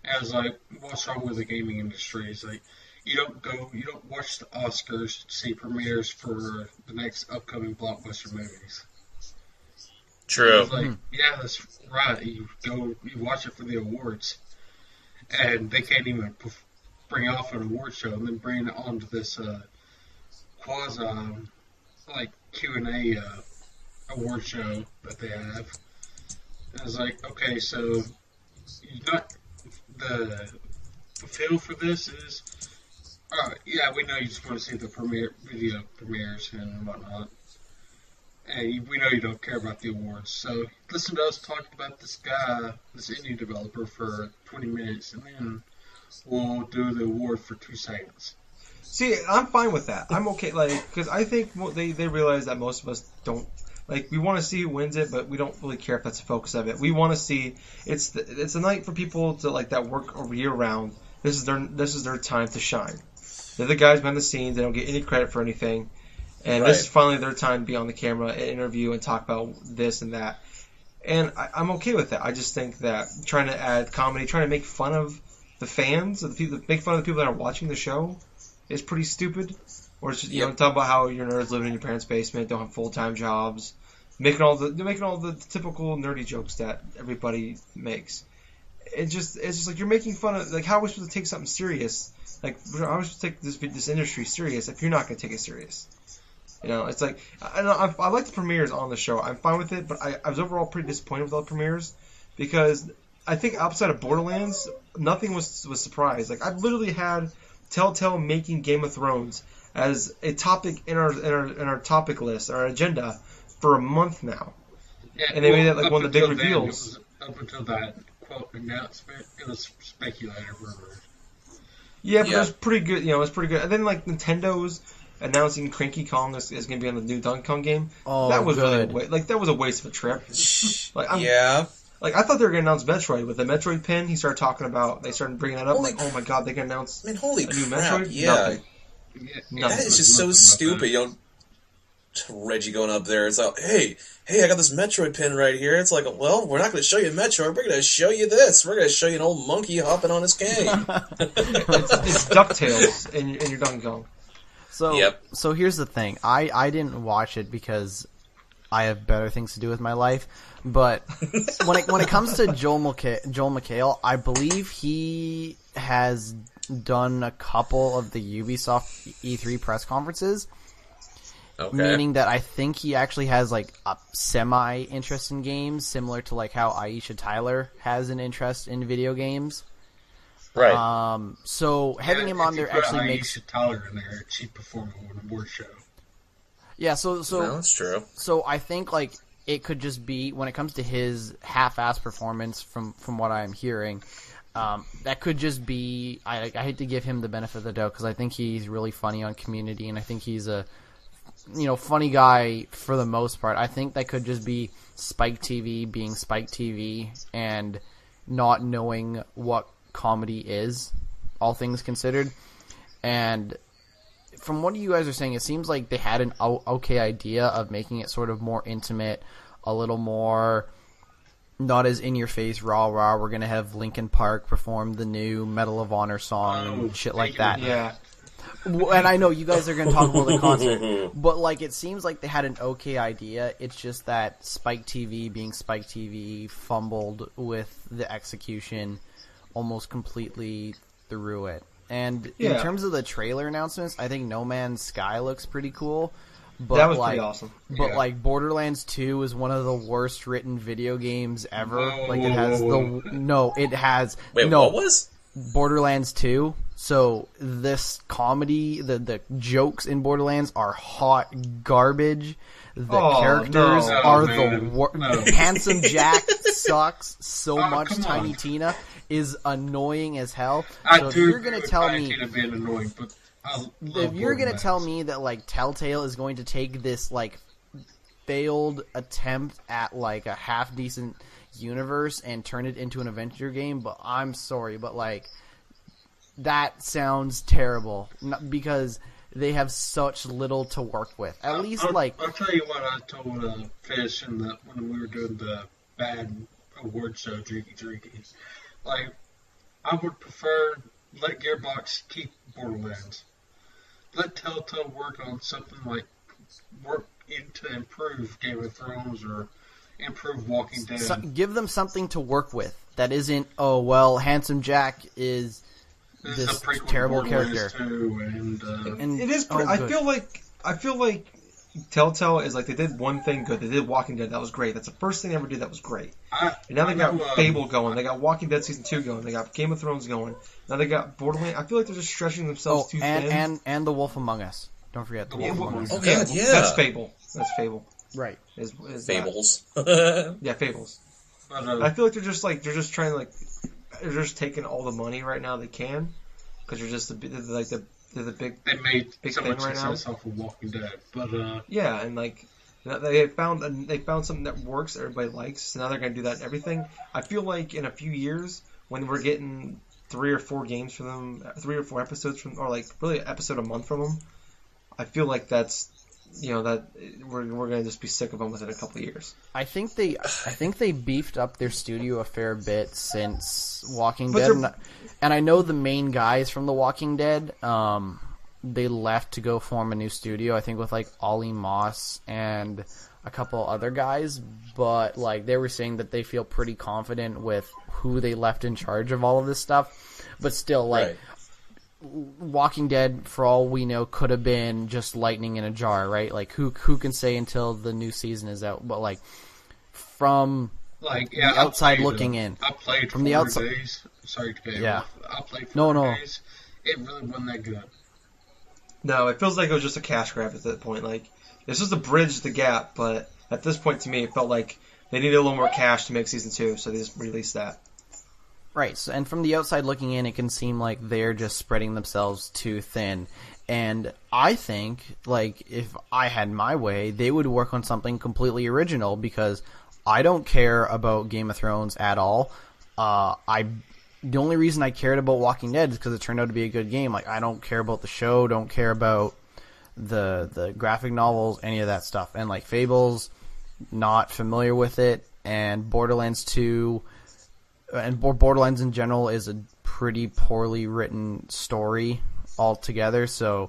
And I was like, what's wrong with the gaming industry? It's like, you don't watch the Oscars to see premieres for the next upcoming blockbuster movies. True. I was like, yeah, that's right. You watch it for the awards. And they can't even bring off an award show and then bring it onto this quasi, like, Q&A award show that they have. And I was like, okay, so the feel for this is, yeah, we know you just want to see the video premieres and whatnot. And we know you don't care about the awards. So listen to us talk about this guy, this indie developer, for 20 minutes, and then we'll do the award for 2 seconds. See, I'm fine with that. I'm okay, like, because I think they realize that most of us don't. Like, we want to see who wins it, but we don't really care if that's the focus of it. We want to see it's a night for people to like that work over year round. This is their time to shine. They're the guys behind the scenes. They don't get any credit for anything, and this is finally their time to be on the camera and interview and talk about this and that. And I'm okay with that. I just think that trying to add comedy, trying to make fun of the fans, the people, make fun of the people that are watching the show, is pretty stupid. Or it's just, talk about how you're nerds living in your parents' basement, don't have full-time jobs, making all the typical nerdy jokes that everybody makes. It's just like you're making fun of, like, how are we supposed to take something serious? Like, how are we supposed to take this industry serious if you're not going to take it serious? You know, it's like, I like the premieres on the show. I'm fine with it, but I was overall pretty disappointed with all the premieres because I think outside of Borderlands, nothing was surprised. Like, I've literally had Telltale making Game of Thrones as a topic in our topic list, our agenda, for a month now. Yeah, and they made it like one of the big reveals. Up until that quote announcement, it was speculated rumor. Yeah, but it was pretty good. You know, it was pretty good. And then like Nintendo's announcing Cranky Kong is going to be on the new Donkey Kong game. Oh, that was good. Really that was a waste of a trip. Like, yeah. Like, I thought they were going to announce Metroid. With the Metroid pin, they started bringing that up. Oh my god, they can announce a new Metroid? Yeah. Nothing. That is just so stupid. You know, Reggie going up there, it's like, hey, I got this Metroid pin right here. It's like, well, we're not going to show you Metroid. We're going to show you this. We're going to show you an old monkey hopping on his cane. it's DuckTales in your Donkey Kong. So here's the thing. I didn't watch it because I have better things to do with my life. But when it comes to Joel McHale, I believe he has done a couple of the Ubisoft E3 press conferences. Okay. Meaning that I think he actually has like a semi-interest in games, similar to like how Aisha Tyler has an interest in video games. Right. So having him on there actually makes Aisha Tyler in there. She'd perform on an award show. Yeah, so No, that's true. So I think like it could just be when it comes to his half-ass performance from what I'm hearing, that could just be. I hate to give him the benefit of the doubt because I think he's really funny on Community, and I think he's a funny guy for the most part. I think that could just be Spike TV being Spike TV and not knowing what comedy is, all things considered. And from what you guys are saying, it seems like they had an okay idea of making it sort of more intimate, a little more not as in your face, rah rah. We're gonna have Linkin Park perform the new Medal of Honor song and shit like that. Yeah. And I know you guys are going to talk about the concert, but like it seems like they had an okay idea. It's just that Spike TV being Spike TV fumbled with the execution almost completely through it. And in terms of the trailer announcements, I think No Man's Sky looks pretty cool. But that was like, pretty awesome. But like Borderlands 2 is one of the worst written video games ever. It has Wait, what was? Borderlands 2. So this comedy, the jokes in Borderlands are hot garbage. The characters are the worst. Handsome Jack sucks so much. Tiny on. Tina is annoying as hell. So If you're gonna tell me that like Telltale is going to take this like failed attempt at like a half decent universe and turn it into an adventure game, but I'm sorry, but like that sounds terrible because they have such little to work with. At least I'll tell you what I told Fish when we were doing the bad award show, Drinky. Like, I would prefer let Gearbox keep Borderlands. Let Telltale work on something like to improve Game of Thrones or improve Walking Dead. Give them something to work with that isn't, oh, well, Handsome Jack is this terrible character. And it is. I feel like Telltale is like they did one thing good. They did Walking Dead. That was great. That's the first thing they ever did. That was great. And now they got Fable going. They got Walking Dead Season 2 going. They got Game of Thrones going. Now they got Borderlands. I feel like they're just stretching themselves too thin. And The Wolf Among Us. Don't forget The Wolf Among Us. Oh God, yeah. That's Fable. Right. Is Fables. Yeah, Fables. I feel like they're just trying to like. They're just taking all the money right now they can, because they're just they're the big. They made big so thing much right now. success off of Walking Dead, but yeah, and like they found something that works, that everybody likes. So now they're gonna do that in everything. I feel like in a few years when we're getting 3 or 4 games from them, 3 or 4 episodes from, or like really an episode a month from them, I feel like that's. That we're gonna just be sick of them within a couple of years. I think they beefed up their studio a fair bit since Walking Dead, and I know the main guys from The Walking Dead. They left to go form a new studio. I think with like Ollie Moss and a couple other guys, but like they were saying that they feel pretty confident with who they left in charge of all of this stuff. But still, like. Right. Walking Dead, for all we know, could have been just lightning in a jar, right? Like, who can say until the new season is out? But like, from the outside looking in, I played from the outside. Days. Sorry to cut you off. I played 4 days. It really wasn't that good. No, it feels like it was just a cash grab at that point. Like, this was to bridge the gap, but at this point, to me, it felt like they needed a little more cash to make season 2, so they just released that. Right, so, and from the outside looking in, it can seem like they're just spreading themselves too thin. And I think, like, if I had my way, they would work on something completely original, because I don't care about Game of Thrones at all. The only reason I cared about Walking Dead is because it turned out to be a good game. Like, I don't care about the show, don't care about the graphic novels, any of that stuff. And, like, Fables, not familiar with it, and Borderlands 2... And Borderlands in general is a pretty poorly written story altogether, so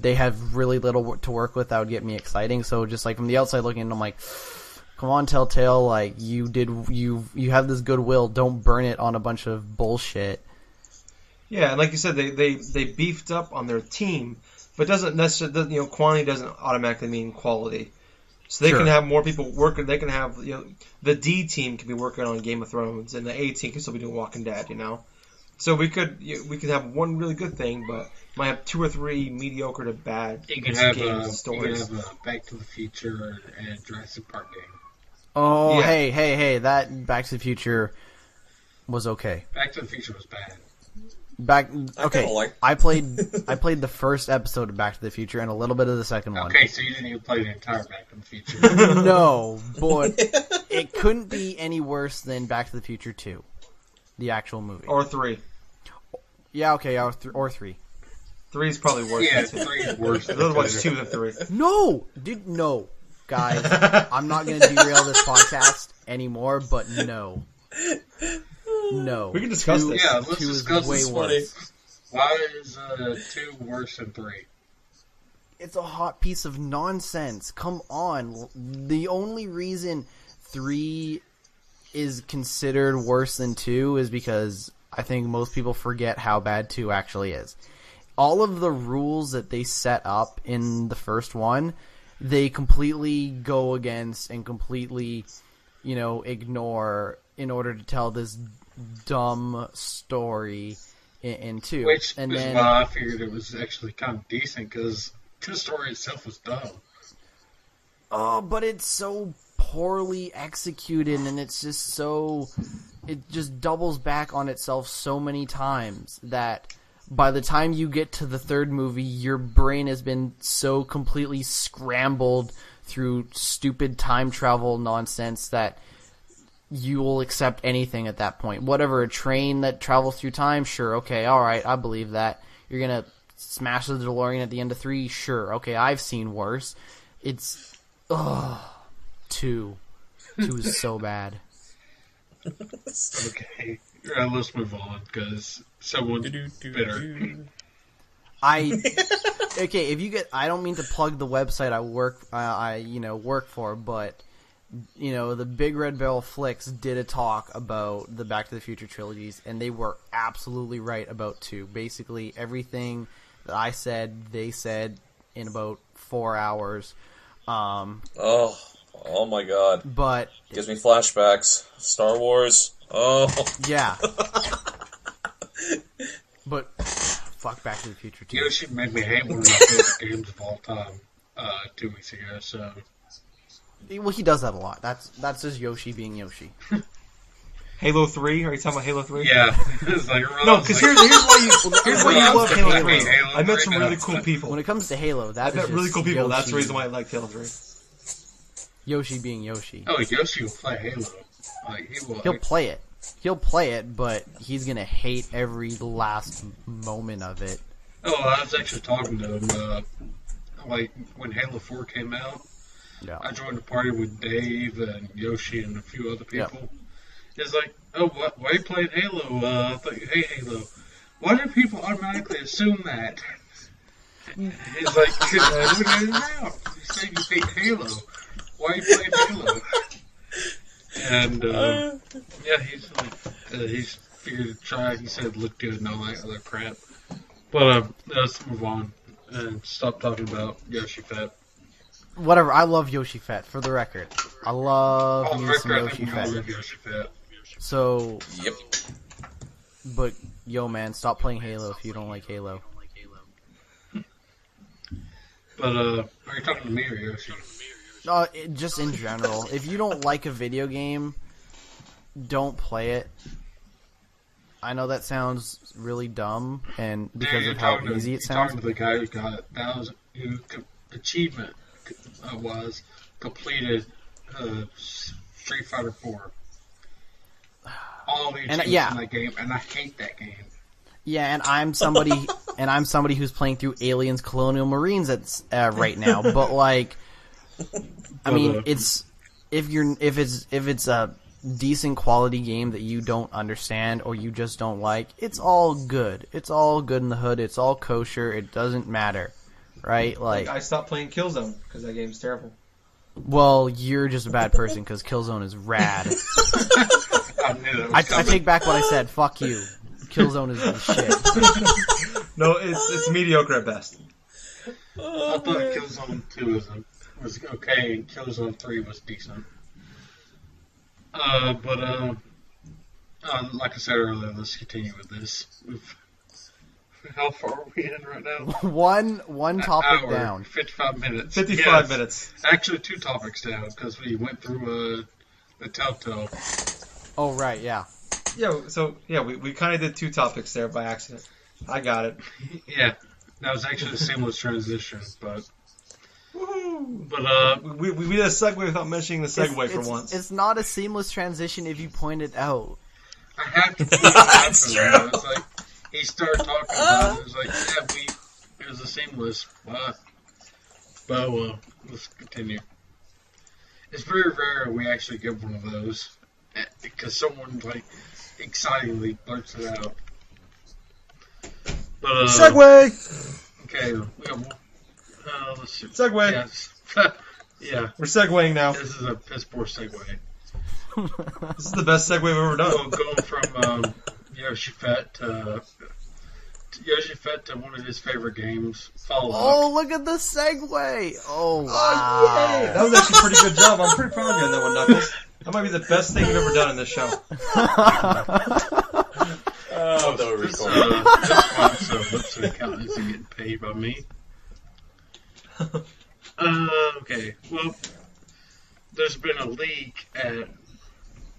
they have really little to work with that would get me exciting. So just like from the outside looking in, I'm like, come on, Telltale, like you have this goodwill. Don't burn it on a bunch of bullshit. Yeah, and like you said, they beefed up on their team, but doesn't necessarily, quantity doesn't automatically mean quality. So they can have more people working. They can have, the D team can be working on Game of Thrones, and the A team can still be doing Walking Dead. So we could have one really good thing, but might have 2 or 3 mediocre to bad games and stories. You can have a Back to the Future and Jurassic Park game. Oh, yeah. Hey! That Back to the Future was okay. Back to the Future was bad. I played the first episode of Back to the Future and a little bit of the second one. Okay, so you didn't even play the entire Back to the Future. No, but it couldn't be any worse than Back to the Future 2, the actual movie. Or 3. Yeah, okay, or 3. 3 is probably worse than 2. 3 is worse than Otherwise 2 than 3. No! No. Guys, I'm not going to derail this podcast anymore, but no. No. We can discuss this. Yeah, let's discuss way this. worse. Why is 2 worse than 3? It's a hot piece of nonsense. Come on. The only reason 3 is considered worse than 2 is because I think most people forget how bad 2 actually is. All of the rules that they set up in the first one, they completely go against and completely, ignore in order to tell this dumb story in 2. Which is why I figured it was actually kind of decent, because the story itself was dumb. Oh, but it's so poorly executed, and it's just so... It just doubles back on itself so many times that by the time you get to the third movie, your brain has been so completely scrambled through stupid time travel nonsense that you will accept anything at that point. Whatever, a train that travels through time, sure, okay, alright, I believe that. You're gonna smash the DeLorean at the end of 3, sure, okay, I've seen worse. It's... 2. 2 is so bad. Okay, let's move on, because someone's bitter. Okay, if you get... I don't mean to plug the website I work for, but... the Big Red Barrel Flicks did a talk about the Back to the Future trilogies, and they were absolutely right about 2. Basically, everything that I said, they said in about 4 hours. Oh my god. But... Gives me flashbacks. Star Wars. Oh. Yeah. But, fuck Back to the Future 2. Yoshi made me hate one of my favorite games of all time 2 weeks ago, so... Well, he does that a lot. That's just Yoshi being Yoshi. Halo 3? Are you talking about Halo 3? Yeah. It's like, no, because here's why you love Halo 3. I met some really cool people. When it comes to Halo, I met really cool people. Yoshi. That's the reason why I like Halo 3. Yoshi being Yoshi. Oh, Yoshi will play Halo. He'll play it. He'll play it, but he's gonna hate every last moment of it. Oh, I was actually talking to him, when Halo 4 came out. Yeah. I joined a party with Dave and Yoshi and a few other people. It's like, oh, why are you playing Halo? I thought, hey, Halo. Why do people automatically assume that? It's like, look at it now. You say you hate Halo. Why are you playing Halo? And, he's like, he's figured to try. He said look good and all that other crap. But, let's move on and stop talking about Yoshi Fett. Whatever, I love Yoshi Fett, for the record. I love me some Yoshi Fett. So, yep. But, yo man, stop playing Halo if you don't like Halo. But, are you talking to me or Yoshi? Just in general. If you don't like a video game, don't play it. I know that sounds really dumb, and because of how easy it sounds. You're talking to the guy who got achievement was completed Street Fighter 4. All the achievements in that game, and I hate that game. Yeah, and I'm somebody who's playing through Aliens Colonial Marines right now. But like, I mean, it's if it's a decent quality game that you don't understand or you just don't like, it's all good. It's all good in the hood. It's all kosher. It doesn't matter. right? Like I stopped playing Killzone because that game's terrible. Well, you're just a bad person because Killzone is rad. I knew that was I take back what I said. Fuck you. Killzone is the shit. No, it's mediocre at best. I thought Killzone 2 was okay, and Killzone 3 was decent. But like I said earlier, let's continue with this. How far are we in right now? One topic hour, down. 55 minutes. 55 minutes. Actually, 2 topics down, because we went through the Telltale. Oh, right, yeah. Yeah, so, we kind of did 2 topics there by accident. I got it. Yeah, that was actually a seamless transition, but... Woohoo! But, We did a segue without mentioning the segue for once. It's not a seamless transition if you point it out. I have to point it out. That's true. It's like, he started talking about it. It was like, it was a seamless. But let's continue. It's very rare we actually get one of those because someone like excitingly blurts it out. But segue. Okay, we got one. Let's see. Segue. Yes. Yeah. We're segueing now. This is a piss poor segue. This is the best segue we've ever done. Going from Yoshi Fett to one of his favorite games, Fallout. Oh, look at the segue! Oh, wow. Oh, yay! That was actually a pretty good job. I'm pretty proud of you on that one, Knuckles. That might be the best thing you've ever done in this show. No This recording. lip-sync account isn't getting paid by me. Okay, well, there's been a leak at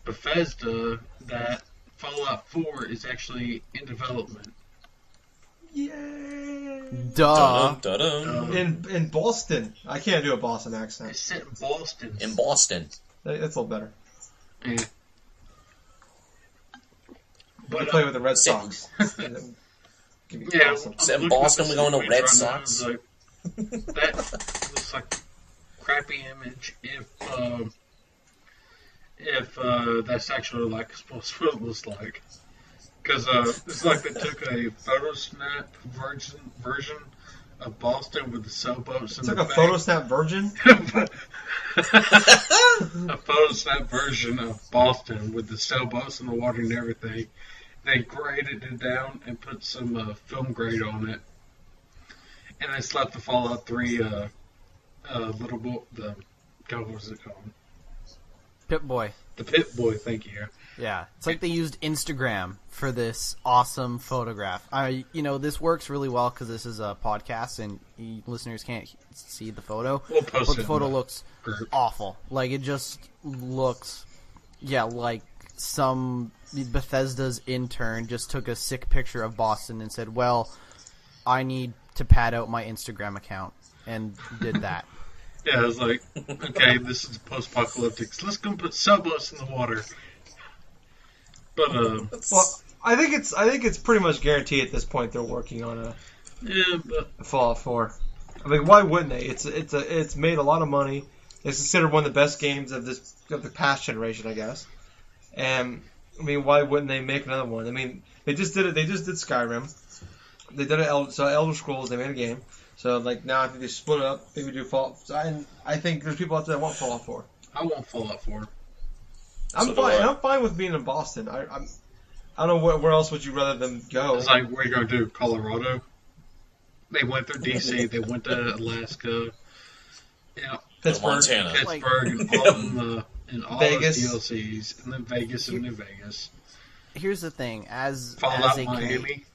Bethesda that Fallout 4 is actually in development. Yay! Duh. Dun-dun. In Boston. I can't do a Boston accent. It's set in Boston. In Boston. That's a little better. Yeah. I But play with the Red Sox. Give me yeah, awesome. Is it in I'm looking at Boston the we going to image Red right now, Sox? it's like, that looks like crappy image if that's actually like supposed to look like. Because it's like they took a photo snap version of Boston with the sailboats in It's like the a back. photo snap virgin. A photo snap version of Boston with the sailboats in the water and everything. They graded it down and put some film grade on it. And they slapped the Fallout 3 little boy, God, what was it called? Pip-Boy. The Pit Boy, thank you. Yeah, it's like they used Instagram for this awesome photograph. This works really well because this is a podcast and listeners can't see the photo. We'll post but it the photo in the looks group. awful. Like it just looks, like some Bethesda's intern just took a sick picture of Boston and said, "Well, I need to pad out my Instagram account," and did that. Yeah, I was like, okay, this is post-apocalyptic. So let's go put sailboats in the water. But Well, I think it's pretty much guaranteed at this point they're working on a Fallout 4. I mean, why wouldn't they? It's made a lot of money. It's considered one of the best games of the past generation, I guess. And I mean, why wouldn't they make another one? I mean, they just did it. They just did Skyrim. They did Elder Scrolls. They made a game. So like now, I think they split it up. They would do Fallout. I think there's people out there that want Fallout 4. I want Fallout 4. I'm fine. I'm fine with being in Boston. I don't know where else would you rather them go. It's like, what are you going to do? Colorado? They went through D.C. They went to Alaska. Yeah, Pittsburgh, Montana. Pittsburgh, and all Vegas. those DLCs, and then Vegas and New Vegas. Here's the thing, as Fallout a Miami.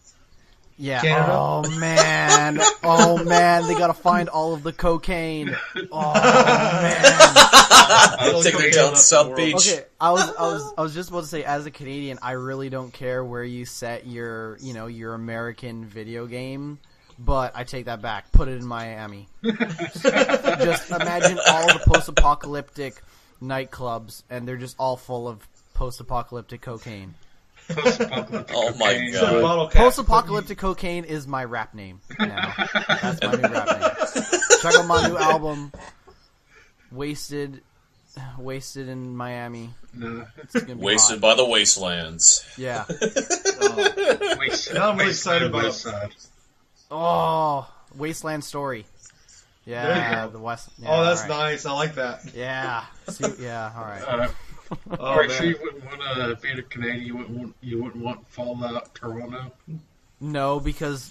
Yeah. Canada? Oh man, they gotta find all of the cocaine. Oh man. Take me down South Beach. Okay, I was just about to say, as a Canadian, I really don't care where you set your American video game, but I take that back. Put it in Miami. Just imagine all the post-apocalyptic nightclubs, and they're just all full of post-apocalyptic cocaine. Post-apocalyptic Oh my cocaine. God. So bottle cap. Post-apocalyptic cocaine is my rap name now. That's my new rap name. Check out my new album, Wasted in Miami. No. It's gonna be Wasted hot. by the wastelands. Yeah. Waste, Now I'm really excited about West Side. Oh, Wasteland Story. Yeah, the West. Yeah, oh, that's right. nice. I like that. Yeah. Yeah. All right. Alright, so you wouldn't want to be a Canadian. You wouldn't want Fallout Toronto. No, because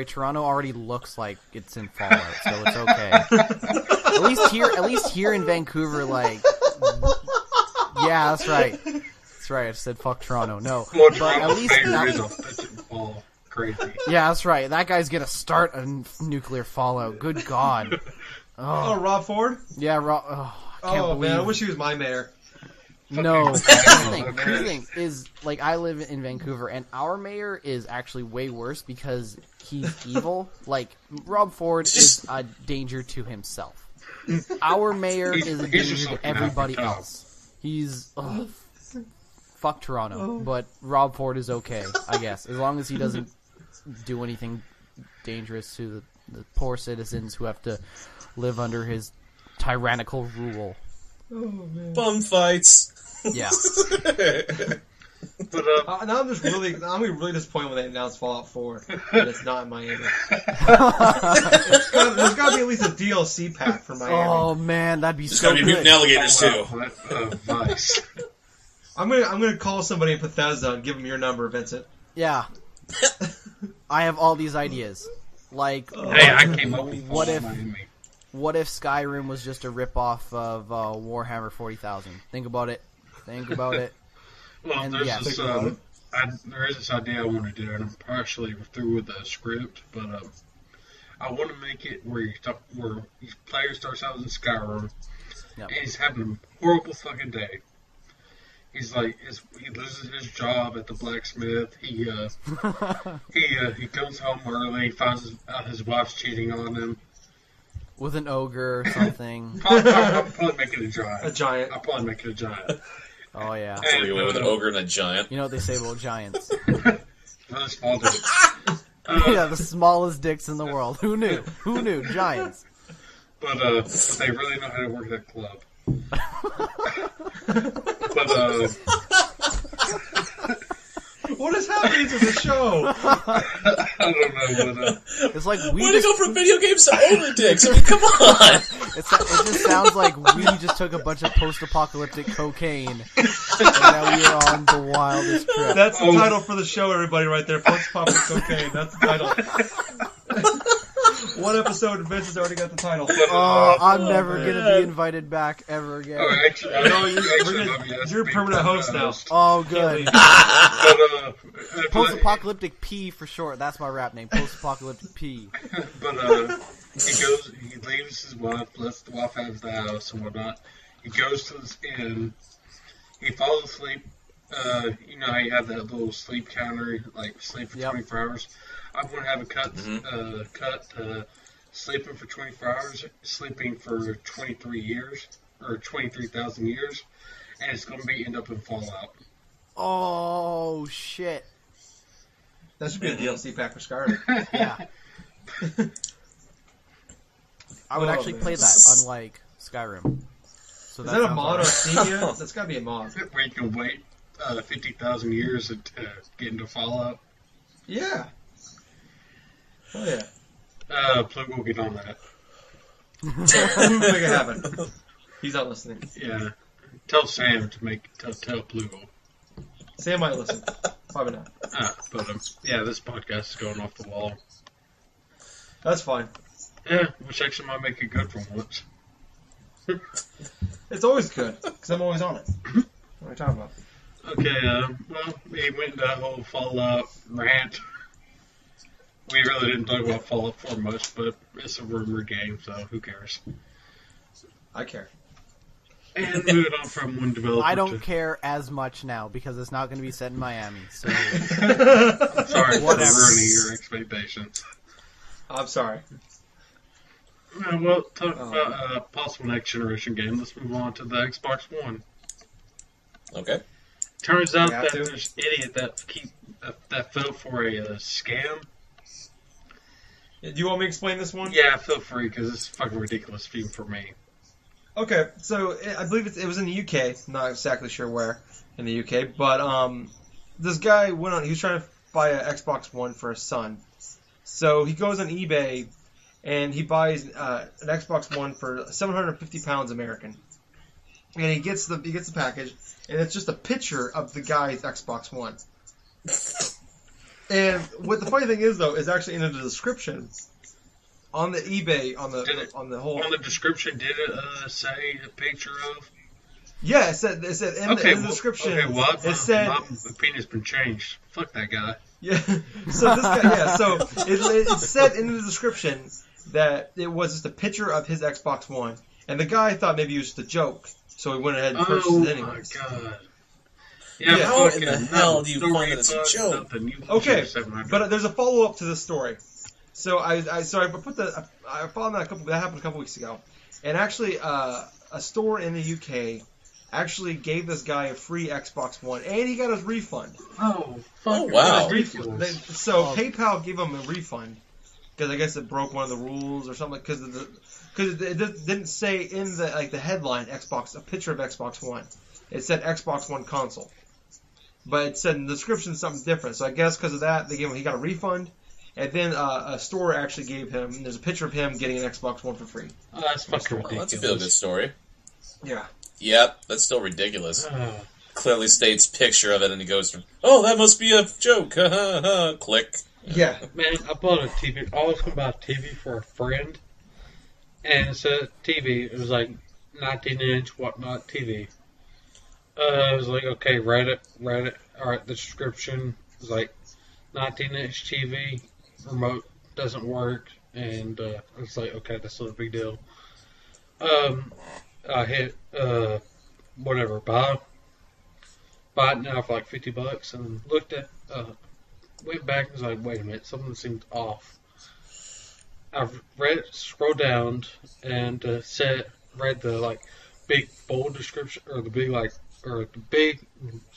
Toronto already looks like it's in Fallout, so it's okay. At least here in Vancouver, like, yeah, that's right. That's right. I said fuck Toronto. No, Well, but at least crazy. yeah, that's right. That guy's gonna start a nuclear fallout. Good God. Oh, Rob Ford? Yeah, Rob. Oh, I can't believe. Man, I wish he was my mayor. No. Here's the thing is, like, I live in Vancouver, and our mayor is actually way worse because he's evil. Like, Rob Ford is a danger to himself. Our mayor is a danger to everybody else. He's fuck Toronto, but Rob Ford is okay, I guess, as long as he doesn't do anything dangerous to the poor citizens who have to live under his tyrannical rule. Oh, man. Bum fights. Yeah. But now I'm really disappointed when they announced Fallout 4 and it's not in Miami. There's got to be at least a DLC pack for Miami. Oh man, that'd be There's so gotta be good. mutant alligators too. Vice. I'm gonna call somebody in Bethesda and give them your number, Vincent. Yeah. I have all these ideas. Like, Hey, I came up with what if Miami. what if Skyrim was just a ripoff of Warhammer 40,000? Think about it. Well, And there's yes. this, there is this idea I want to do, and I'm partially through with the script, but I want to make it where where each player starts out in Skyrim, Yep. and he's having a horrible fucking day. He's like, he loses his job at the blacksmith. He comes home early, finds out his wife's cheating on him. With an ogre or something. I'll probably make it a giant. A giant. I'll probably make it a giant. Oh yeah. So we went with an ogre and a giant. You know what they say about giants? Really small dude. Yeah, the smallest dicks in the world. Who knew? Giants. But they really know how to work that club. But What is happening to the show? I don't know. But It's like Way to go from video games to ogre dicks. I mean, come on. it just sounds like we just took a bunch of post-apocalyptic cocaine, and now we are on the wildest trip. That's the title for the show, everybody, right there. Post-Apocalyptic Cocaine. That's the title. One episode, and Vincent's already got the title. Oh, I'm never gonna be invited back ever again. actually, You're a permanent host now. Oh, good. But Post-apocalyptic P for short. That's my rap name. Post-apocalyptic P. But he leaves his wife, lets the wife have the house and whatnot. He goes to this inn. He falls asleep. You know how you have that little sleep counter, like sleep for 24 hours. I'm going to have a cut sleeping for 24 hours, sleeping for 23 years, or 23,000 years, and it's going to end up in Fallout. Oh, shit. That should be a DLC pack for Skyrim. Yeah. I would actually play that, unlike Skyrim. So Is that a mod or a Steam? That's got to be a mod. Where you can wait 50,000 years to get into Fallout. Yeah. Oh yeah. Plug will get on that. Make it happen. He's not listening. Yeah. Tell Sam to tell Plugal. Sam might listen. Probably not. But yeah, this podcast is going off the wall. That's fine. Yeah, which actually might make it good for once. It's always good, because I'm always on it. What are you talking about? Okay, well, we went into that whole Fallout rant. We really didn't talk about Fallout 4 much, but it's a rumor game, so who cares? I care. And moving on from one developer I don't care as much now, because it's not going to be set in Miami, so... Sorry for Whatever. ruining your expectations. I'm sorry. Well, talk about a possible next generation game. Let's move on to the Xbox One. Okay. Turns out We have that to. there's an idiot that fell for a scam. Do you want me to explain this one? Yeah, feel free, because it's fucking ridiculous even for me. Okay, so I believe it was in the UK. Not exactly sure where in the UK, but this guy went on. He was trying to buy an Xbox One for his son, so he goes on eBay and he buys an Xbox One for 750 pounds American. And he gets the package, and it's just a picture of the guy's Xbox One. And what the funny thing is, though, is actually in the description on the eBay on the description. Did it say a picture of? Yeah, it said in the description. Okay, well, it said my opinion's been changed. Fuck that guy. Yeah. So this guy, yeah. So it said in the description that it was just a picture of his Xbox One, and the guy thought maybe it was just a joke, so he went ahead and purchased it anyways. Oh my god. Yeah, how in the hell do you find that it's a joke? Okay, but there's a follow up to this story. So I found that happened a couple weeks ago, and actually a store in the UK actually gave this guy a free Xbox One, and he got his refund. Oh wow! So PayPal gave him a refund because I guess it broke one of the rules or something. Because it didn't say in the headline a picture of Xbox One. It said Xbox One console, but it said in the description something different. So I guess because of that, he got a refund. And then a store actually gave him. There's a picture of him getting an Xbox One for free. Oh, that's fucking ridiculous. That's a feel-good story. Yeah. Yep, that's still ridiculous. Clearly states picture of it, and he goes, "Oh, that must be a joke." Click. Yeah. Man, I bought a TV. I was going to buy a TV for a friend, and it's a TV. It was like 19-inch whatnot TV. I was like, okay, read it. All right, the description was like 19-inch TV. Remote doesn't work, and I was like, okay, that's not a big deal. I hit whatever, buy it now for like $50, and looked at went back and was like, wait a minute, something seemed off. I've scrolled down and read the like big bold description or the big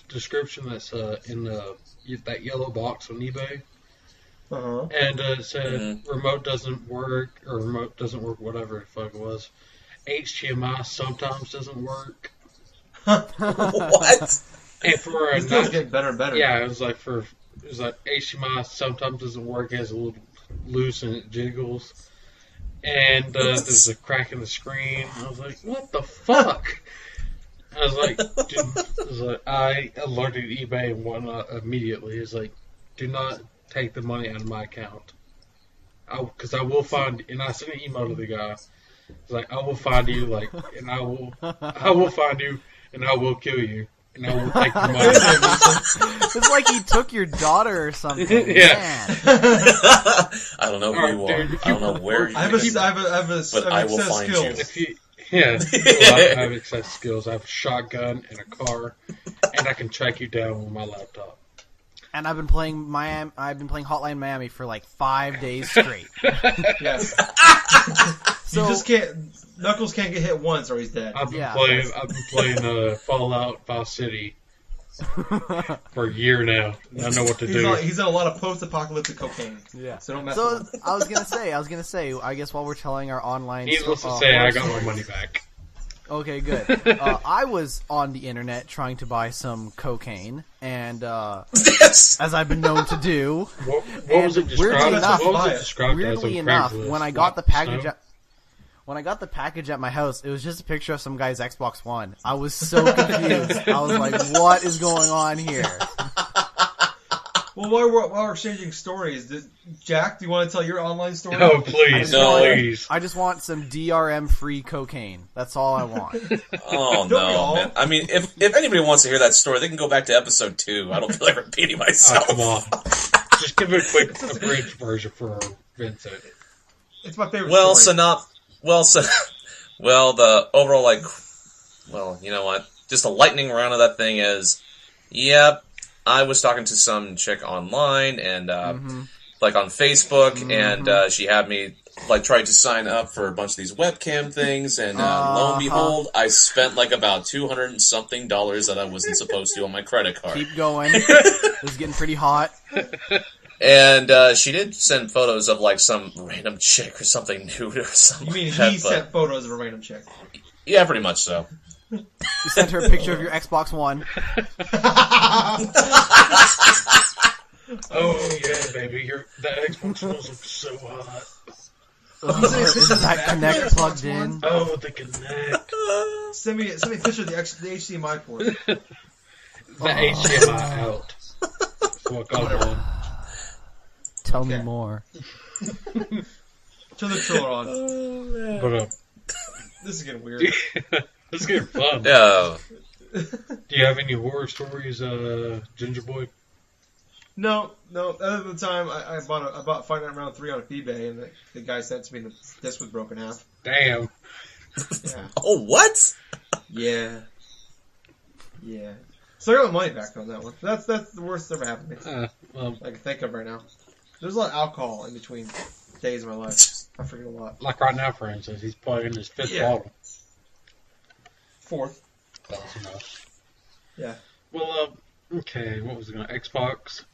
description that's in that yellow box on eBay. Uh-huh. And it said remote doesn't work, whatever the fuck it was. HDMI sometimes doesn't work. What? And for it's still getting better and better. Yeah, it was like HDMI sometimes doesn't work, it has a little loose and it jiggles. And there's a crack in the screen. I was like, what the fuck? I was like, dude, I alerted eBay and whatnot immediately. It's like, do not take the money out of my account. Because I will find, and I sent an email to the guy. It's like, I will find you, and I will find you, and I will kill you, and I will take the money. It's like he took your daughter or something. Yeah. Man. I don't know who you are. I don't know where you are. But I will find skills. you. I have excess skills. I have a shotgun and a car, and I can track you down with my laptop. And I've been playing Hotline Miami for like 5 days straight. Yes. Knuckles can't get hit once or he's dead. I've been playing Fallout 5 City for a year now. And I know what to do. He's on a lot of post-apocalyptic cocaine. Yeah. So don't mess with him. I was gonna say. I guess while we're telling our online, needless to say, I got my money back. Okay, good. I was on the internet trying to buy some cocaine, and as I've been known to do. What was it described? Weirdly enough, when I got the package. When I got the package at my house, it was just a picture of some guy's Xbox One. I was so confused. I was like, what is going on here? Well, while we're exchanging stories, Jack, do you want to tell your online story? No, please. Please. I just want some DRM-free cocaine. That's all I want. Oh, no, man. I mean, if anybody wants to hear that story, they can go back to episode 2. I don't feel like repeating myself. Oh, come on. Just give it a quick abridged version for Vincent. It's my favorite story. The overall, you know what? Just a lightning round of that thing is, I was talking to some chick online and, on Facebook, and she had me, try to sign up for a bunch of these webcam things, and lo and behold, I spent, about $200 and something that I wasn't supposed to on my credit card. Keep going. It was getting pretty hot. And she did send photos of, some random chick or something nude or something. You mean he sent photos of a random chick? Yeah, pretty much so. You sent her a picture of your Xbox One. Oh, yeah, baby. That Xbox One looks so hot. Is that Connect plugged in? Oh, the Connect. Send me a picture of the HDMI port. The HDMI out. That's what goes on. Tell me more. Turn the trailer on. But, This is getting weird. this is getting fun. Yeah. Do you have any horror stories, Gingerboy? No. Other than the time I bought Fight Night Round 3 on eBay, and the guy sent to me the disc was broken in half. Damn. Yeah. Oh, what? Yeah. So I got my money back on that one. That's the worst that's ever happened to me. Well, I can think of right now. There's a lot of alcohol in between days of my life. I forget a lot. like right now, for instance, he's playing his fifth bottle. Fourth. That's enough. Yeah. Well, okay, what was it going to Xbox?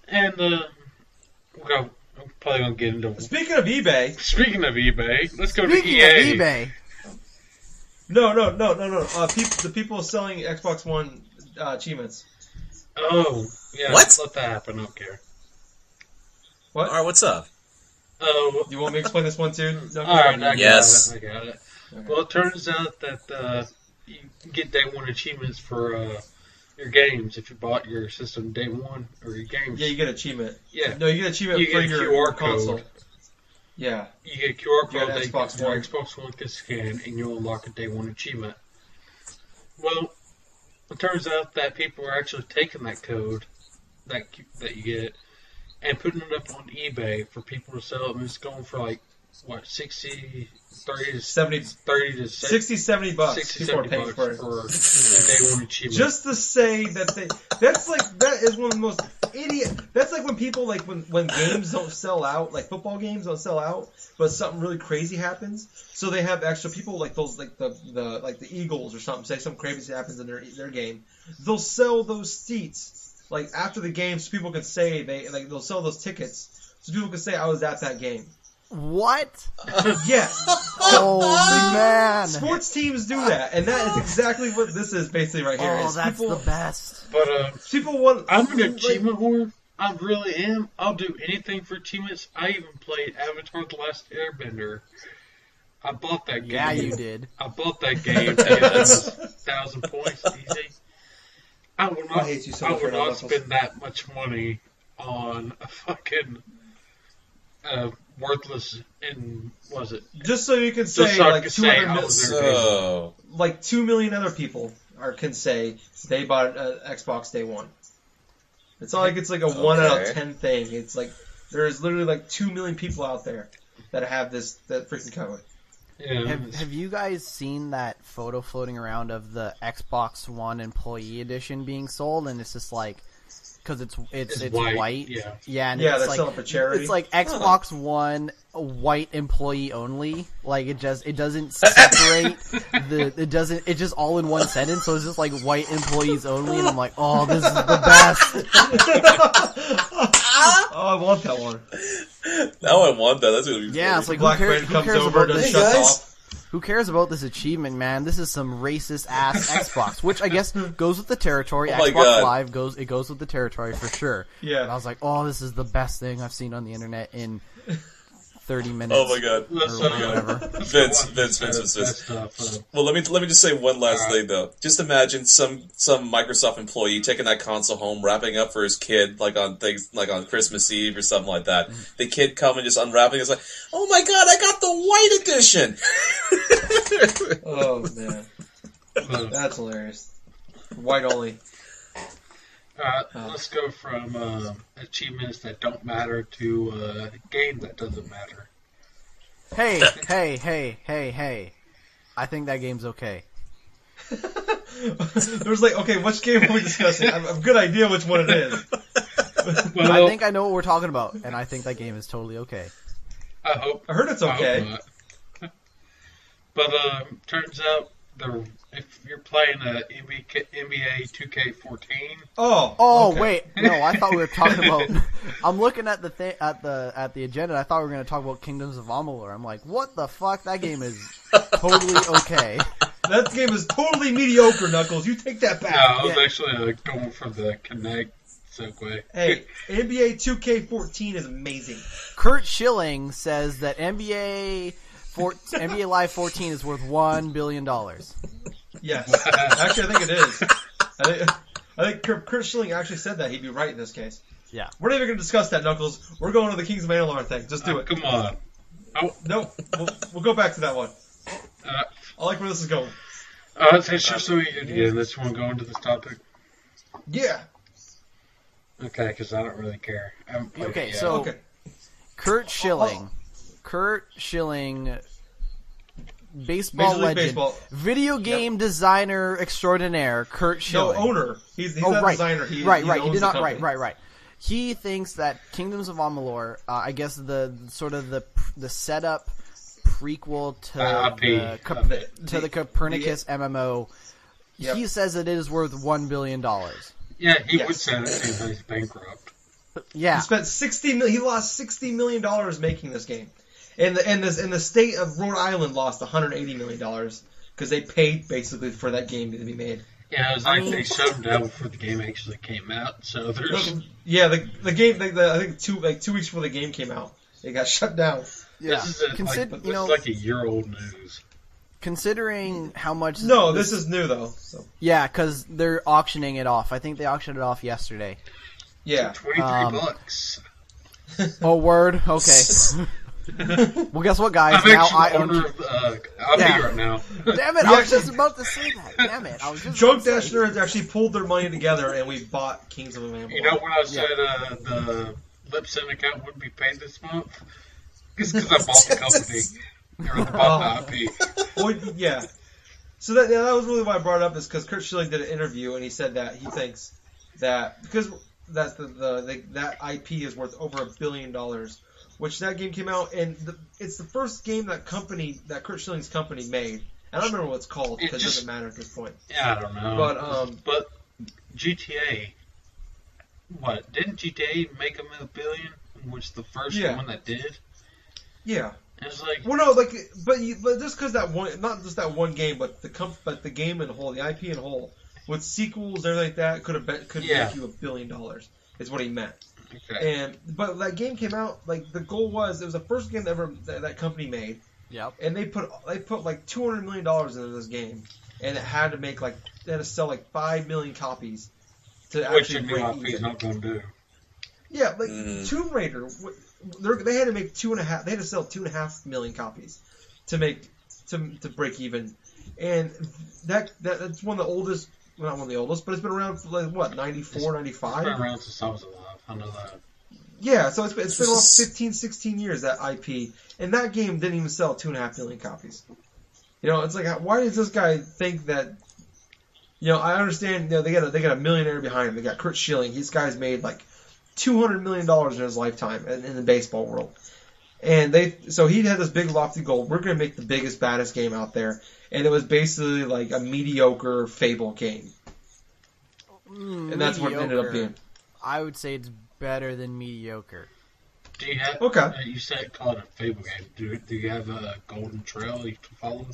And we're probably going to get into... Speaking of eBay. Speaking of eBay, let's go to Speaking EA. of eBay. No. The people selling Xbox One achievements. Oh, yeah. What? Let that happen. I don't care. What? All right, what's up? Oh, You want me to explain this one too? No, all right. I Yes. got it. Okay. Well, it turns out that you get day one achievements for your games if you bought your system day one or your games. Yeah, you get achievement. Yeah. No, you get achievement You for get a your QR console. code. Yeah. You get a QR You code get that Xbox your One. Xbox One can scan, and you'll unlock a day one achievement. Well, it turns out that people are actually taking that code that you get and putting it up on eBay for people to sell it, and it's going for like, what, 60, 30 to 70, 30 to 60, 70 bucks. 60, People are 70 paying bucks for it. for a day one achievement. Just to say that that is one of the most idiot. That's like when people when games don't sell out, like football games don't sell out, but something really crazy happens. So they have extra people like those the Eagles or something. Say something crazy happens in their game, they'll sell those seats like after the game, so people can say they'll sell those tickets so people can say I was at that game. What? Yes. Oh, man. Sports teams do that, and that is exactly what this is basically right here. Oh, is that's people, the best. But people want. I'm an achievement whore. I really am. I'll do anything for achievements. I even played Avatar: The Last Airbender. I bought that game. Yeah, you did. I bought that game to get 1,000 points easy. I will not. I hate you so I much will for not that. spend that much money on a fucking worthless. And was it? Just so you can Just say so I like can 200 say I mil- was there. So, like 2 million other people can say they bought an Xbox day one. It's not like it's like a 1 out of 10 thing. It's like there's literally like 2 million people out there that have that freaking code. Yeah. Have you guys seen that photo floating around of the Xbox One Employee Edition being sold? And it's just like, because it's white. Yeah. And Yeah, it's they're like, selling for charity. It's like Xbox One white employee only. Like it doesn't separate it's just all in one sentence. So it's just like white employees only, and I'm like, oh, this is the best. Oh, I want that one. now I want that. That's gonna be Yeah, funny. it's like Black who man cares comes over about and this? shuts guys. off. Who cares about this achievement, man? This is some racist ass Xbox, which I guess goes with the territory. Oh my Xbox God. Live goes with the territory for sure. Yeah. And I was like, oh, this is the best thing I've seen on the internet in 30 minutes. Oh my god. Or whatever. Vince. Well, let me just say one last thing though. Just imagine some Microsoft employee taking that console home, wrapping up for his kid, like on Christmas Eve or something like that. The kid coming just unwrapping, it's like, oh my god, I got the white edition. Oh man, that's hilarious. White only. Let's go from achievements that don't matter to a game that doesn't matter. Hey. I think that game's okay. There's like, okay, which game are we discussing? I have a good idea which one it is. Well, I think I know what we're talking about, and I think that game is totally okay. I heard it's okay. I hope not. But turns out if you're playing a NBA 2K14, Oh okay. wait, no, I thought we were talking about. I'm looking at the at the agenda. I thought we were going to talk about Kingdoms of Amalur. I'm like, what the fuck? That game is totally okay. That game is totally mediocre, Knuckles. You take that back. no, I was actually going for the Connect so quick. Hey, NBA 2K14 is amazing. Kurt Schilling says that NBA Live 14 is worth $1 billion. Yes. Actually, I think it is. I think Kurt Schilling actually said that. He'd be right in this case. Yeah. We're not even going to discuss that, Knuckles. We're going to the Kings of Mandalore thing. Just do it. Come on. Oh. Nope. We'll go back to that one. I like where this is going. It's just so again. Let's want to go into this topic. Yeah. Okay, because I don't really care. Okay, yeah. so Okay. Kurt Schilling, baseball Major League legend, Baseball. video game designer extraordinaire, Kurt Schilling. No, owner. He's not a designer. He He owns did the not. company. Right. He thinks that Kingdoms of Amalur, I guess the sort of the setup prequel to the Copernicus MMO. Yep. He says that it is worth $1 billion. Yeah, he would say that he's bankrupt. Yeah, He spent He lost $60 million making this game, and the state of Rhode Island lost $180 million because they paid basically for that game to be made. Yeah, it was like they shut him down before the game actually came out. So there's the game. I think 2 weeks before the game came out, it got shut down. yeah. This is like a year-old news. Considering how much... No, this is new, though. So. Yeah, because they're auctioning it off. I think they auctioned it off yesterday. Yeah. $23. Oh, word? Okay. Well, guess what, guys? I'm Now actually I the own... owner of I'll right now. Damn it, I was just about to say that. Damn it. I was just Drunk about to Dash say. Nerds actually pulled their money together, and we bought Kings of Amalur. You know when I said the Lipson account wouldn't be paid this month? It's because I bought the company. Or bought the IP. Well, yeah. So that was really why I brought it up, is because Kurt Schilling did an interview, and he said that he thinks that because that IP is worth over $1 billion, which that game came out, and it's the first game that Kurt Schilling's company made. I don't remember what it's called because it doesn't matter at this point. Yeah, I don't know. But GTA, what didn't GTA make $1 billion? Which the first one that did? Yeah. It's like, well, no, but just because that one, not just that one game, but the game in whole, the IP in whole, with sequels, everything like that, could make you $1 billion. Is what he meant. okay. But that game came out, like the goal was, it was the first game that company made. Yep. And they put like $200 million into this game, and it had to sell like 5 million copies to actually break even. Which not going to do. Yeah, like Tomb Raider, they had to make they had to sell 2.5 million copies to break even, and that's one of the oldest. Well, not one of the oldest, but it's been around for like what, 94, 95? It's been around since I was alive. I know that. Yeah, so it's been around 15, 16 years, that IP, and that game didn't even sell 2.5 million copies. You know, it's like, why does this guy think that? You know, I understand. You know, they got a millionaire behind him. They got Kurt Schilling. These guys made like $200 million in his lifetime in the baseball world, and so he had this big lofty goal. We're going to make the biggest, baddest game out there, and it was basically like a mediocre Fable game, and that's what it ended up being. I would say it's better than mediocre. Do you have? Okay. You said call it a Fable game. Do you have a golden trail you can follow?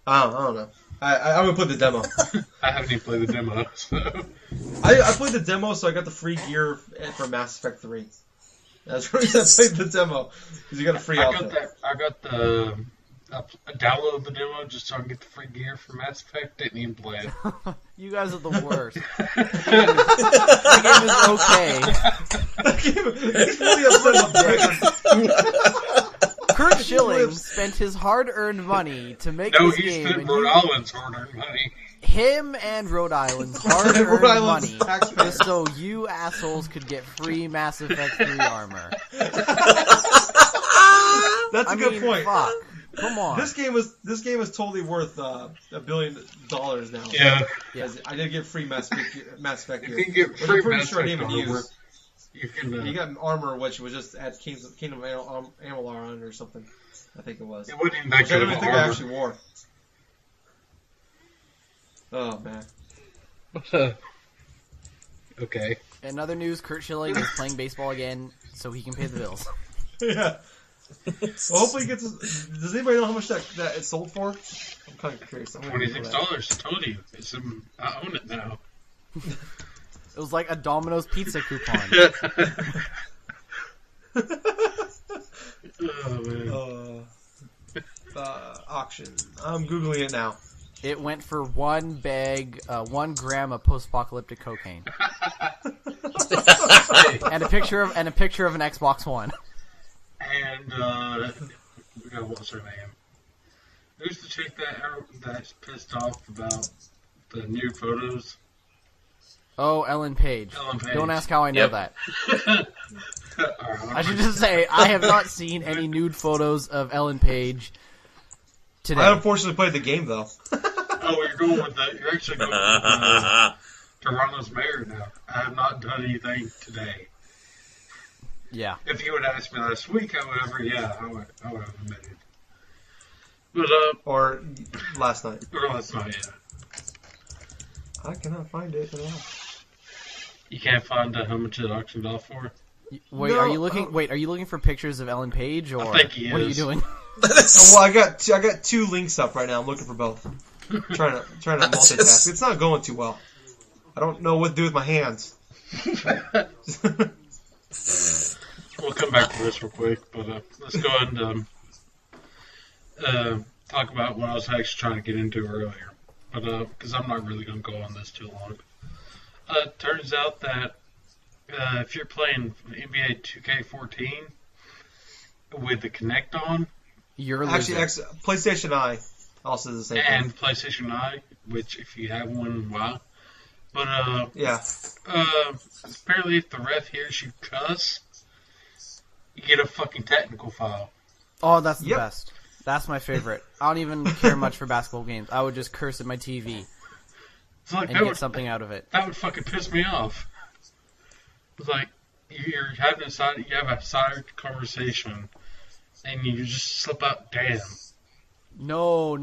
I don't know. I would play the demo. I haven't even played the demo, so. I played the demo, so I got the free gear for Mass Effect 3. That's the reason I played the demo, because you got a free outfit. I downloaded the demo just so I can get the free gear for Mass Effect. Didn't even play it. You guys are the worst. The game is okay. He's really upset about Kurt Schilling spent his hard-earned money to make No, this he game. spent Rhode Island's hard-earned money. Him and Rhode Island's hard-earned Rhode Island's money taxpayer. just so you assholes could get free Mass Effect 3 armor. That's a good point. Fuck. Come on. This game is totally worth $1 billion now. Yeah. I did get free Mass Effect gear. You can get Which free I'm pretty Mass sure I didn't Effect even armor. use. You can. You got armor, which was just at Kingdom of Amalur on it or something. I think it was. It wasn't even that Which I good don't of even think I armor. actually wore. Oh man. Okay. In other news, Kurt Schilling is playing baseball again so he can pay the bills. Yeah. Well, hopefully he gets. Does anybody know how much that it sold for? I'm kind of curious. $26. I told you. I own it now. It was like a Domino's pizza coupon. Oh, man. Auction. I'm Googling it now. It went for 1 gram of post-apocalyptic cocaine. and a picture of an Xbox One. And, what's her name? Who's the chick that's pissed off about the new photos? Oh, Ellen Page. Don't ask how I know that. I should just say, I have not seen any nude photos of Ellen Page today. I unfortunately played the game, though. Oh, you're going with that. You're actually going with Toronto's mayor now. I have not done anything today. Yeah. If you would ask me last week, however, I would have admitted. But, or last night. Or last night, yeah. I cannot find it at all. You can't find how much it auctioned off for? Wait, No, are you looking for pictures of Ellen Page, or I think he what are you is. doing? Well, I got 2 links up right now. I'm looking for both. trying to multitask. It's not going too well. I don't know what to do with my hands. We'll come back to this real quick, but let's go ahead and talk about what I was actually trying to get into earlier. But because I'm not really going to go on this too long. Turns out that if you're playing NBA 2K14 with the Kinect on, You're a Actually, loser. PlayStation Eye also does the same and thing. PlayStation Eye, which if you have one, wow. But Yeah. apparently if the ref hears you cuss, you get a fucking technical foul. Oh, that's the Yep. best. That's my favorite. I don't even care much for basketball games. I would just curse at my TV It's like and get something out of it. That would fucking piss me off. It's like you're having a side conversation, and you just slip out, damn. No.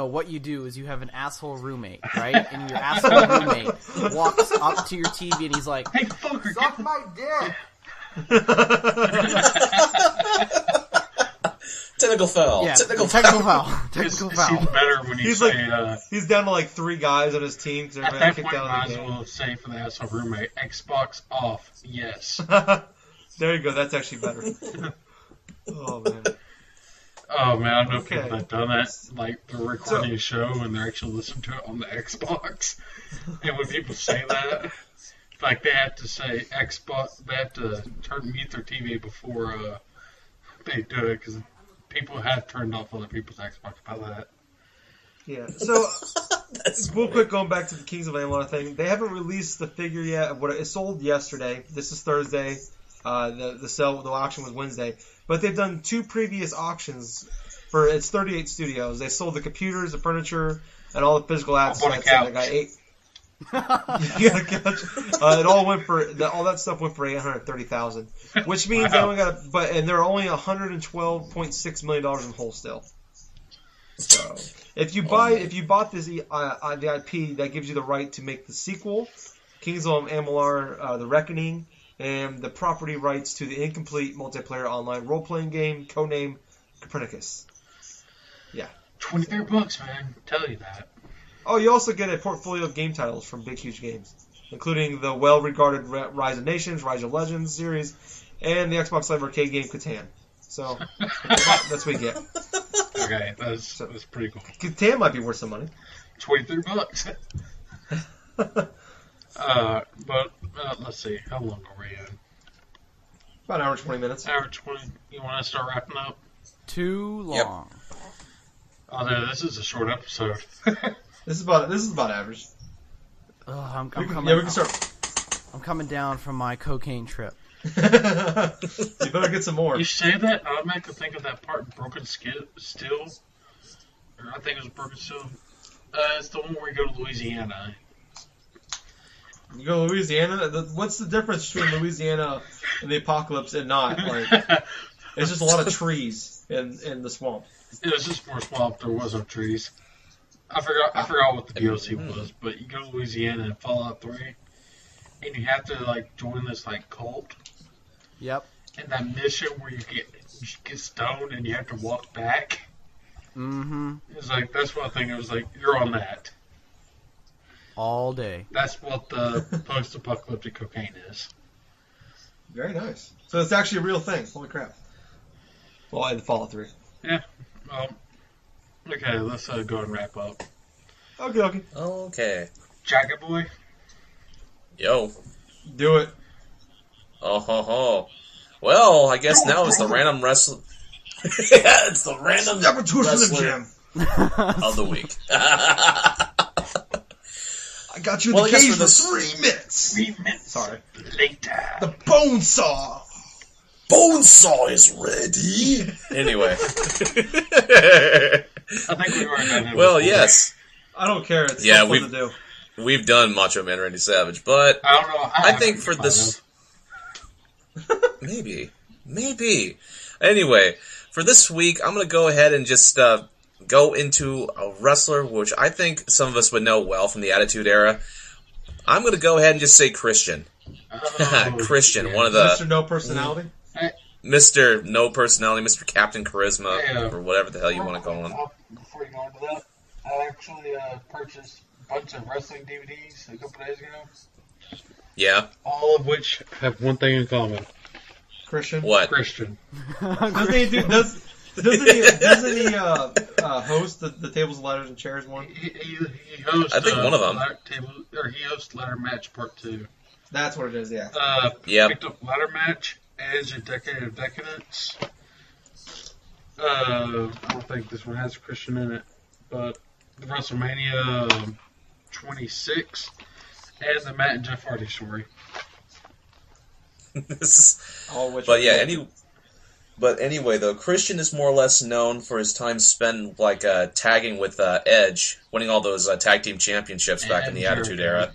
What you do is you have an asshole roommate, right? And your asshole roommate walks up to your TV and he's like, Hey, fucker, "Suck my dick!" Technical foul. Yeah, Technical technical foul. foul. It Technical seems foul. better when you He's say, He's down to like 3 guys on his team. Cause at they're that kicked point, out might of the as game. well say for the asshole roommate, Xbox off, yes. There you go. That's actually better. Oh man. Oh man, I know Okay. people that done that. Like they're recording a show and they're actually listening to it on the Xbox. And when people say that, like they have to say Xbox, they have to mute their TV before they do it because people have turned off other people's Xbox by that. Yeah. So That's real funny. quick, going back to the Kings of Amalur thing, they haven't released the figure yet of what it sold yesterday. This is Thursday. The auction was Wednesday, but they've done 2 previous auctions for it's 38 studios. They sold the computers, the furniture, and all the physical assets. bought a couch. They got 8. You got a couch. It all went for all that stuff went for $830,000, which means they only got. And they're only $112.6 million in whole still. So if you bought this the IP, that gives you the right to make the sequel, Kings of Amalur: The Reckoning, and the property rights to the incomplete multiplayer online role-playing game codenamed Copernicus. Yeah. $23, man. Tell you that. Oh, you also get a portfolio of game titles from Big Huge Games, including the well-regarded Rise of Nations, Rise of Legends series, and the Xbox Live Arcade game Catan. So that's what you get. Okay, that's pretty cool. Catan might be worth some money. $23. But let's see, how long are we in? About an hour and 20 minutes. Hour 20. You want to start wrapping up? Too Yep. long. Oh, no, this is a short episode. This is about average. I'm We coming. can start. I'm coming down from my cocaine trip. You better get some more. You say that, I automatically think of that part in Broken Steel. Or I think it was Broken Steel. It's the one where you go to Louisiana. You go to Louisiana. What's the difference between Louisiana and the apocalypse and not? Like, it's just a lot of trees in the swamp. It was just more swamp. There was no trees. I forgot what the DLC was, but you go to Louisiana in Fallout 3, and you have to like join this like cult. Yep. And that mission where you get stoned and you have to walk back. Mm-hmm. It's like that's what I think. It was like you're on that. all day. That's what the post-apocalyptic cocaine is. Very nice. So it's actually a real thing. Holy crap. Well, I had to Fallout 3. Yeah. Well, okay, let's go and wrap up. Okay. Okay. Gingerboy? Yo. Do it. Oh ho ho. Well, I guess now it's the random wrestler. Yeah, it's the random wrestler of the week. I got you in the cage for 3 minutes. 3 minutes. Sorry. Later. The bone saw. Bonesaw is ready. Anyway. I think we were done it. Well, yes. I don't care. It's yeah, fun to do. We've done Macho Man Randy Savage, but I don't know. I think for this, maybe. Anyway, for this week, I'm gonna go ahead and just go into a wrestler, which I think some of us would know well from the Attitude Era. I'm gonna go ahead and just say Christian. Christian, yeah. one of the Mr. No Personality. Mr. No Personality, Mr. Captain Charisma, or whatever the hell you want to call him. Before you go into that, I actually purchased a bunch of wrestling DVDs a couple days ago. Yeah. All of which have one thing in common. Christian. What? Christian. Doesn't he host the Tables, Ladders, and Chairs one? He hosts. I think one of them. He hosts Ladder Match Part 2. That's what it is. Yeah. Picked up Ladder Match, Edge, and Decade of Decadence. I don't think this one has Christian in it, but the WrestleMania 26 and the Matt and Jeff Hardy story. Anyway, though, Christian is more or less known for his time spent tagging with Edge, winning all those tag team championships back in the Attitude Era.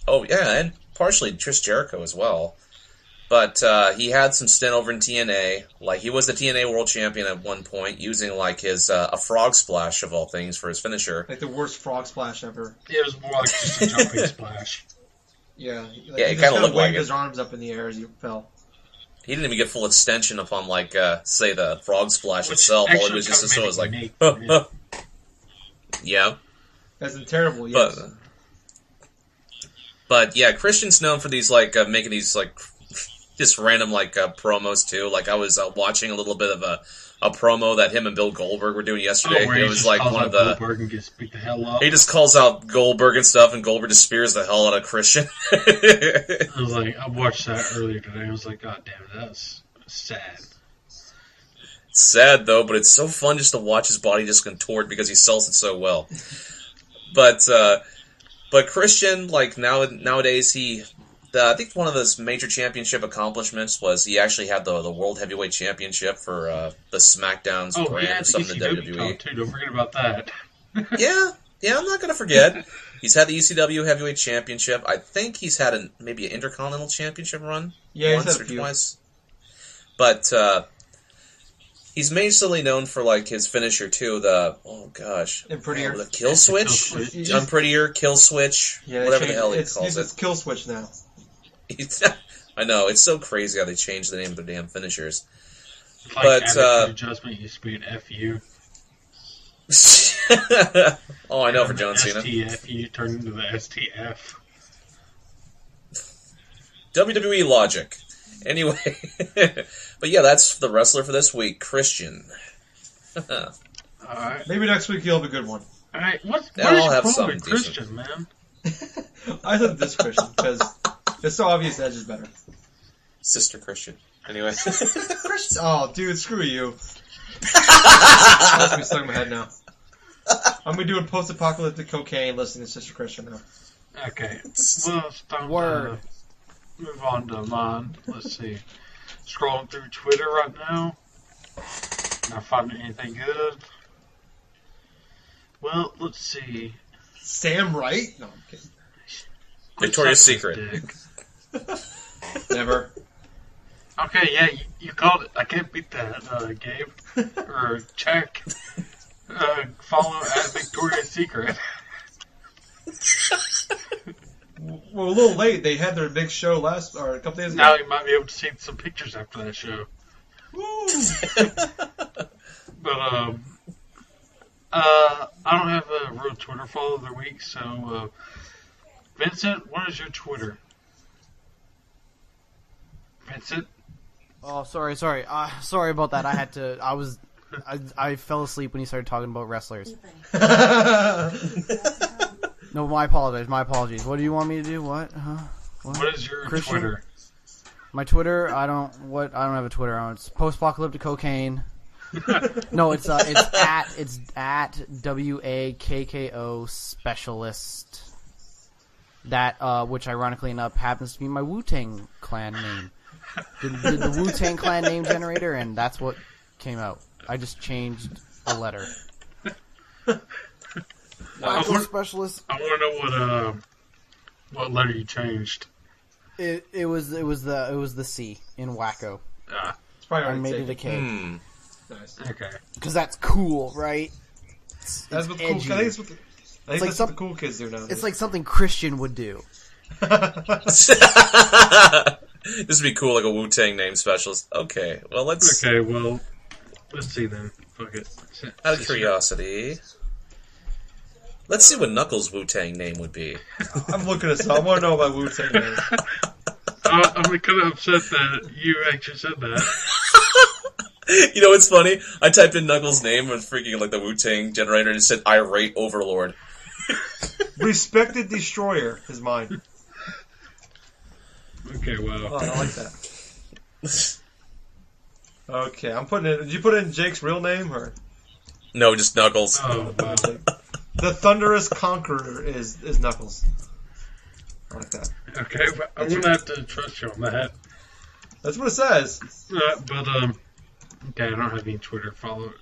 Oh yeah, and partially Chris Jericho as well. But he had some stint over in TNA. Like, he was the TNA World Champion at one point, using his a frog splash of all things for his finisher. Like the worst frog splash ever. Yeah, it was more like just a jumping splash. Yeah. It kind of looked like it. His arms up in the air as he fell. He didn't even get full extension upon say the frog splash itself. All it was just so it was like, yeah. That's terrible. Yes. But yeah, Christian's known for these making these just random promos too. I was watching a little bit of a promo that him and Bill Goldberg were doing yesterday. It was one of the Goldberg and gets beat the hell up. He just calls out Goldberg and stuff, and Goldberg just spears the hell out of Christian. I was I watched that earlier today. I was like, God damn it, that's sad. Sad though, but it's so fun just to watch his body just contort because he sells it so well. But Christian, nowadays I think one of his major championship accomplishments was he actually had the World Heavyweight Championship for the SmackDown's brand or something in WWE. Too. Don't forget about that. yeah, I'm not going to forget. He's had the ECW Heavyweight Championship. I think he's had maybe an Intercontinental Championship run once or twice. But he's mainly known for his finisher too. The the kill switch. I'm prettier kill switch. Yeah, whatever the hell he calls it. It's kill switch now. I know, it's so crazy how they changed the name of their damn finishers. Adjustment used to be an FU. Oh, I know, for John Cena. STFU turned into the STF. WWE logic. Anyway, but yeah, that's the wrestler for this week, Christian. Alright. Maybe next week you'll have a good one. Alright, what I'll is have your something problem with Christian, man? I thought this Christian, because it's so obvious Edge is better. Sister Christian. Anyway. Oh, dude, screw you. That's me stuck in my head now. I'm going to do a post-apocalyptic cocaine listening to Sister Christian now. Okay. Well, it's time to move on to mine. Let's see. Scrolling through Twitter right now. Not finding anything good. Well, let's see. Sam Wright? No, I'm kidding. Victoria's Secret. Never. Okay, yeah, you called it. I can't beat that, Gabe. Or check. Follow at Victoria's Secret. Well, a little late. They had their big show a couple days ago. Now you might be able to see some pictures after that show. Woo! But, I don't have a real Twitter follow of the week, so Vincent, what is your Twitter? Vincent? Oh, sorry about that. I fell asleep when you started talking about wrestlers. No, my apologies. What do you want me to do? What? What is your Christian? Twitter? My Twitter, I don't have a Twitter. It's Post-Apocalyptic Cocaine. No, it's at WAKKO Specialist. That which ironically enough happens to be my Wu-Tang Clan name. Did the Wu-Tang Clan name generator, and that's what came out. I just changed a letter. Specialist. I want to know what letter you changed. It was the C in Wacko. It's probably I made it a K. Nice. Okay. Because that's cool, right? That's what cool. I think it's what that's what the cool kids do now. It's like something Christian would do. This would be cool, like a Wu-Tang name specialist. Okay, well, let's see then. Fuck it. Out of curiosity, let's see what Knuckles' Wu-Tang name would be. I'm looking at I want to know about Wu-Tang names. I'm kind of upset that you actually said that. You know what's funny? I typed in Knuckles' name and freaking like the Wu-Tang generator and it said Irate Overlord. Respected Destroyer is mine. Okay, well. Oh, I like that. Okay, I'm putting it. Did you put in Jake's real name or? No, just Knuckles. Oh, wow. The Thunderous Conqueror is Knuckles. I like that. Okay, but I'm gonna have to trust you on that. That's what it says. Okay, I don't have any Twitter followers.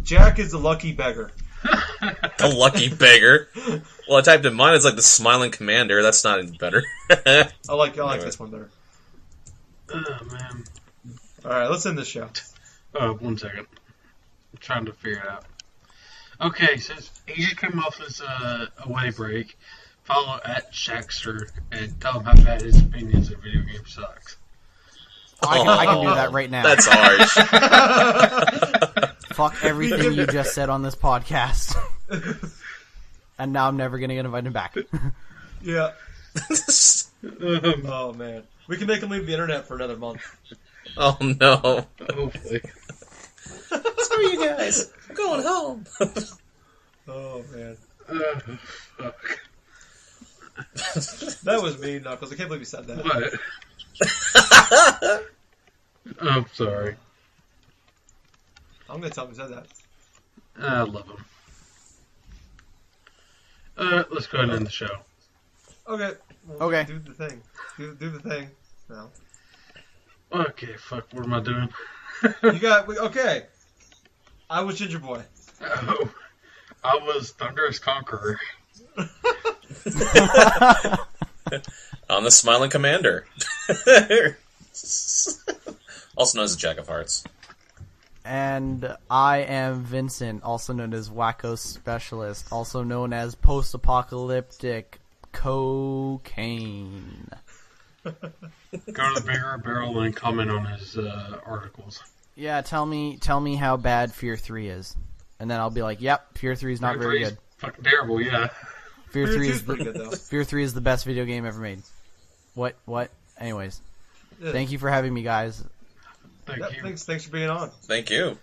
Jack is the lucky beggar. The lucky beggar. Well, I typed in mine. It's like the smiling commander. That's not any better. I like this one better. Oh man. All right, let's end the show. 1 second. I'm trying to figure it out. Okay, since he just came off his away break, follow at Shaxter and tell him how bad his opinions of video games sucks. I can do that right now. That's harsh. Fuck everything you just said on this podcast. And now I'm never going to get invited back. Yeah. Oh, man. We can make him leave the internet for another month. Oh, no. Hopefully. Screw you guys. I'm going home. Oh, man. Fuck. That was me, Knuckles. I can't believe you said that. What? I'm sorry. I'm going to tell him you said that. I love him. Let's go ahead and end the show. Okay. Well, okay. Do the thing. Do the thing. No. Okay, fuck, what am I doing? Okay. I was Gingerboy. Oh, I was Thunderous Conqueror. I'm the smiling commander. Also known as the Jack of Hearts. And I am Vincent, also known as Wacko Specialist, also known as Post-Apocalyptic Cocaine. Go to the Bigger Barrel and comment on his articles. Yeah, tell me how bad Fear 3 is. And then I'll be like, yep, Fear 3 is not very good. Fucking terrible, yeah. Fear 3 is pretty good, though. Fear 3 is the best video game ever made. What? Anyways. Yeah. Thank you for having me, guys. Thank you. Thanks for being on. Thank you.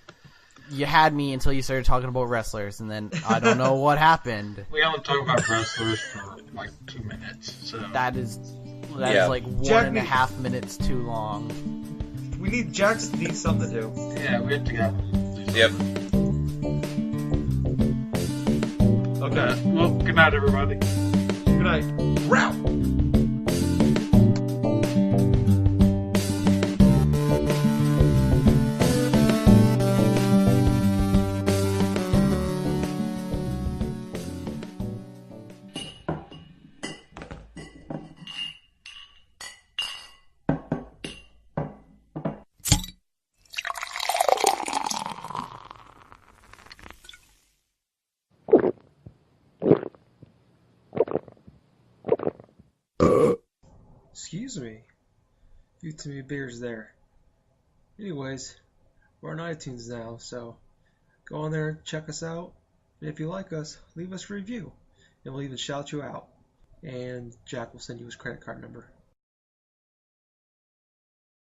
You had me until you started talking about wrestlers, and then I don't know what happened. We only talk about wrestlers for like 2 minutes, so... That is like 1.5 minutes too long. Jack needs something to do. Yeah, we have to go. Yep. Okay. Well, good night, everybody. Good night. Row! Excuse me. You too many beers there. Anyways, we're on iTunes now, so Go on there, check us out. And if you like us, leave us a review. And we'll even shout you out. And Jack will send you his credit card number.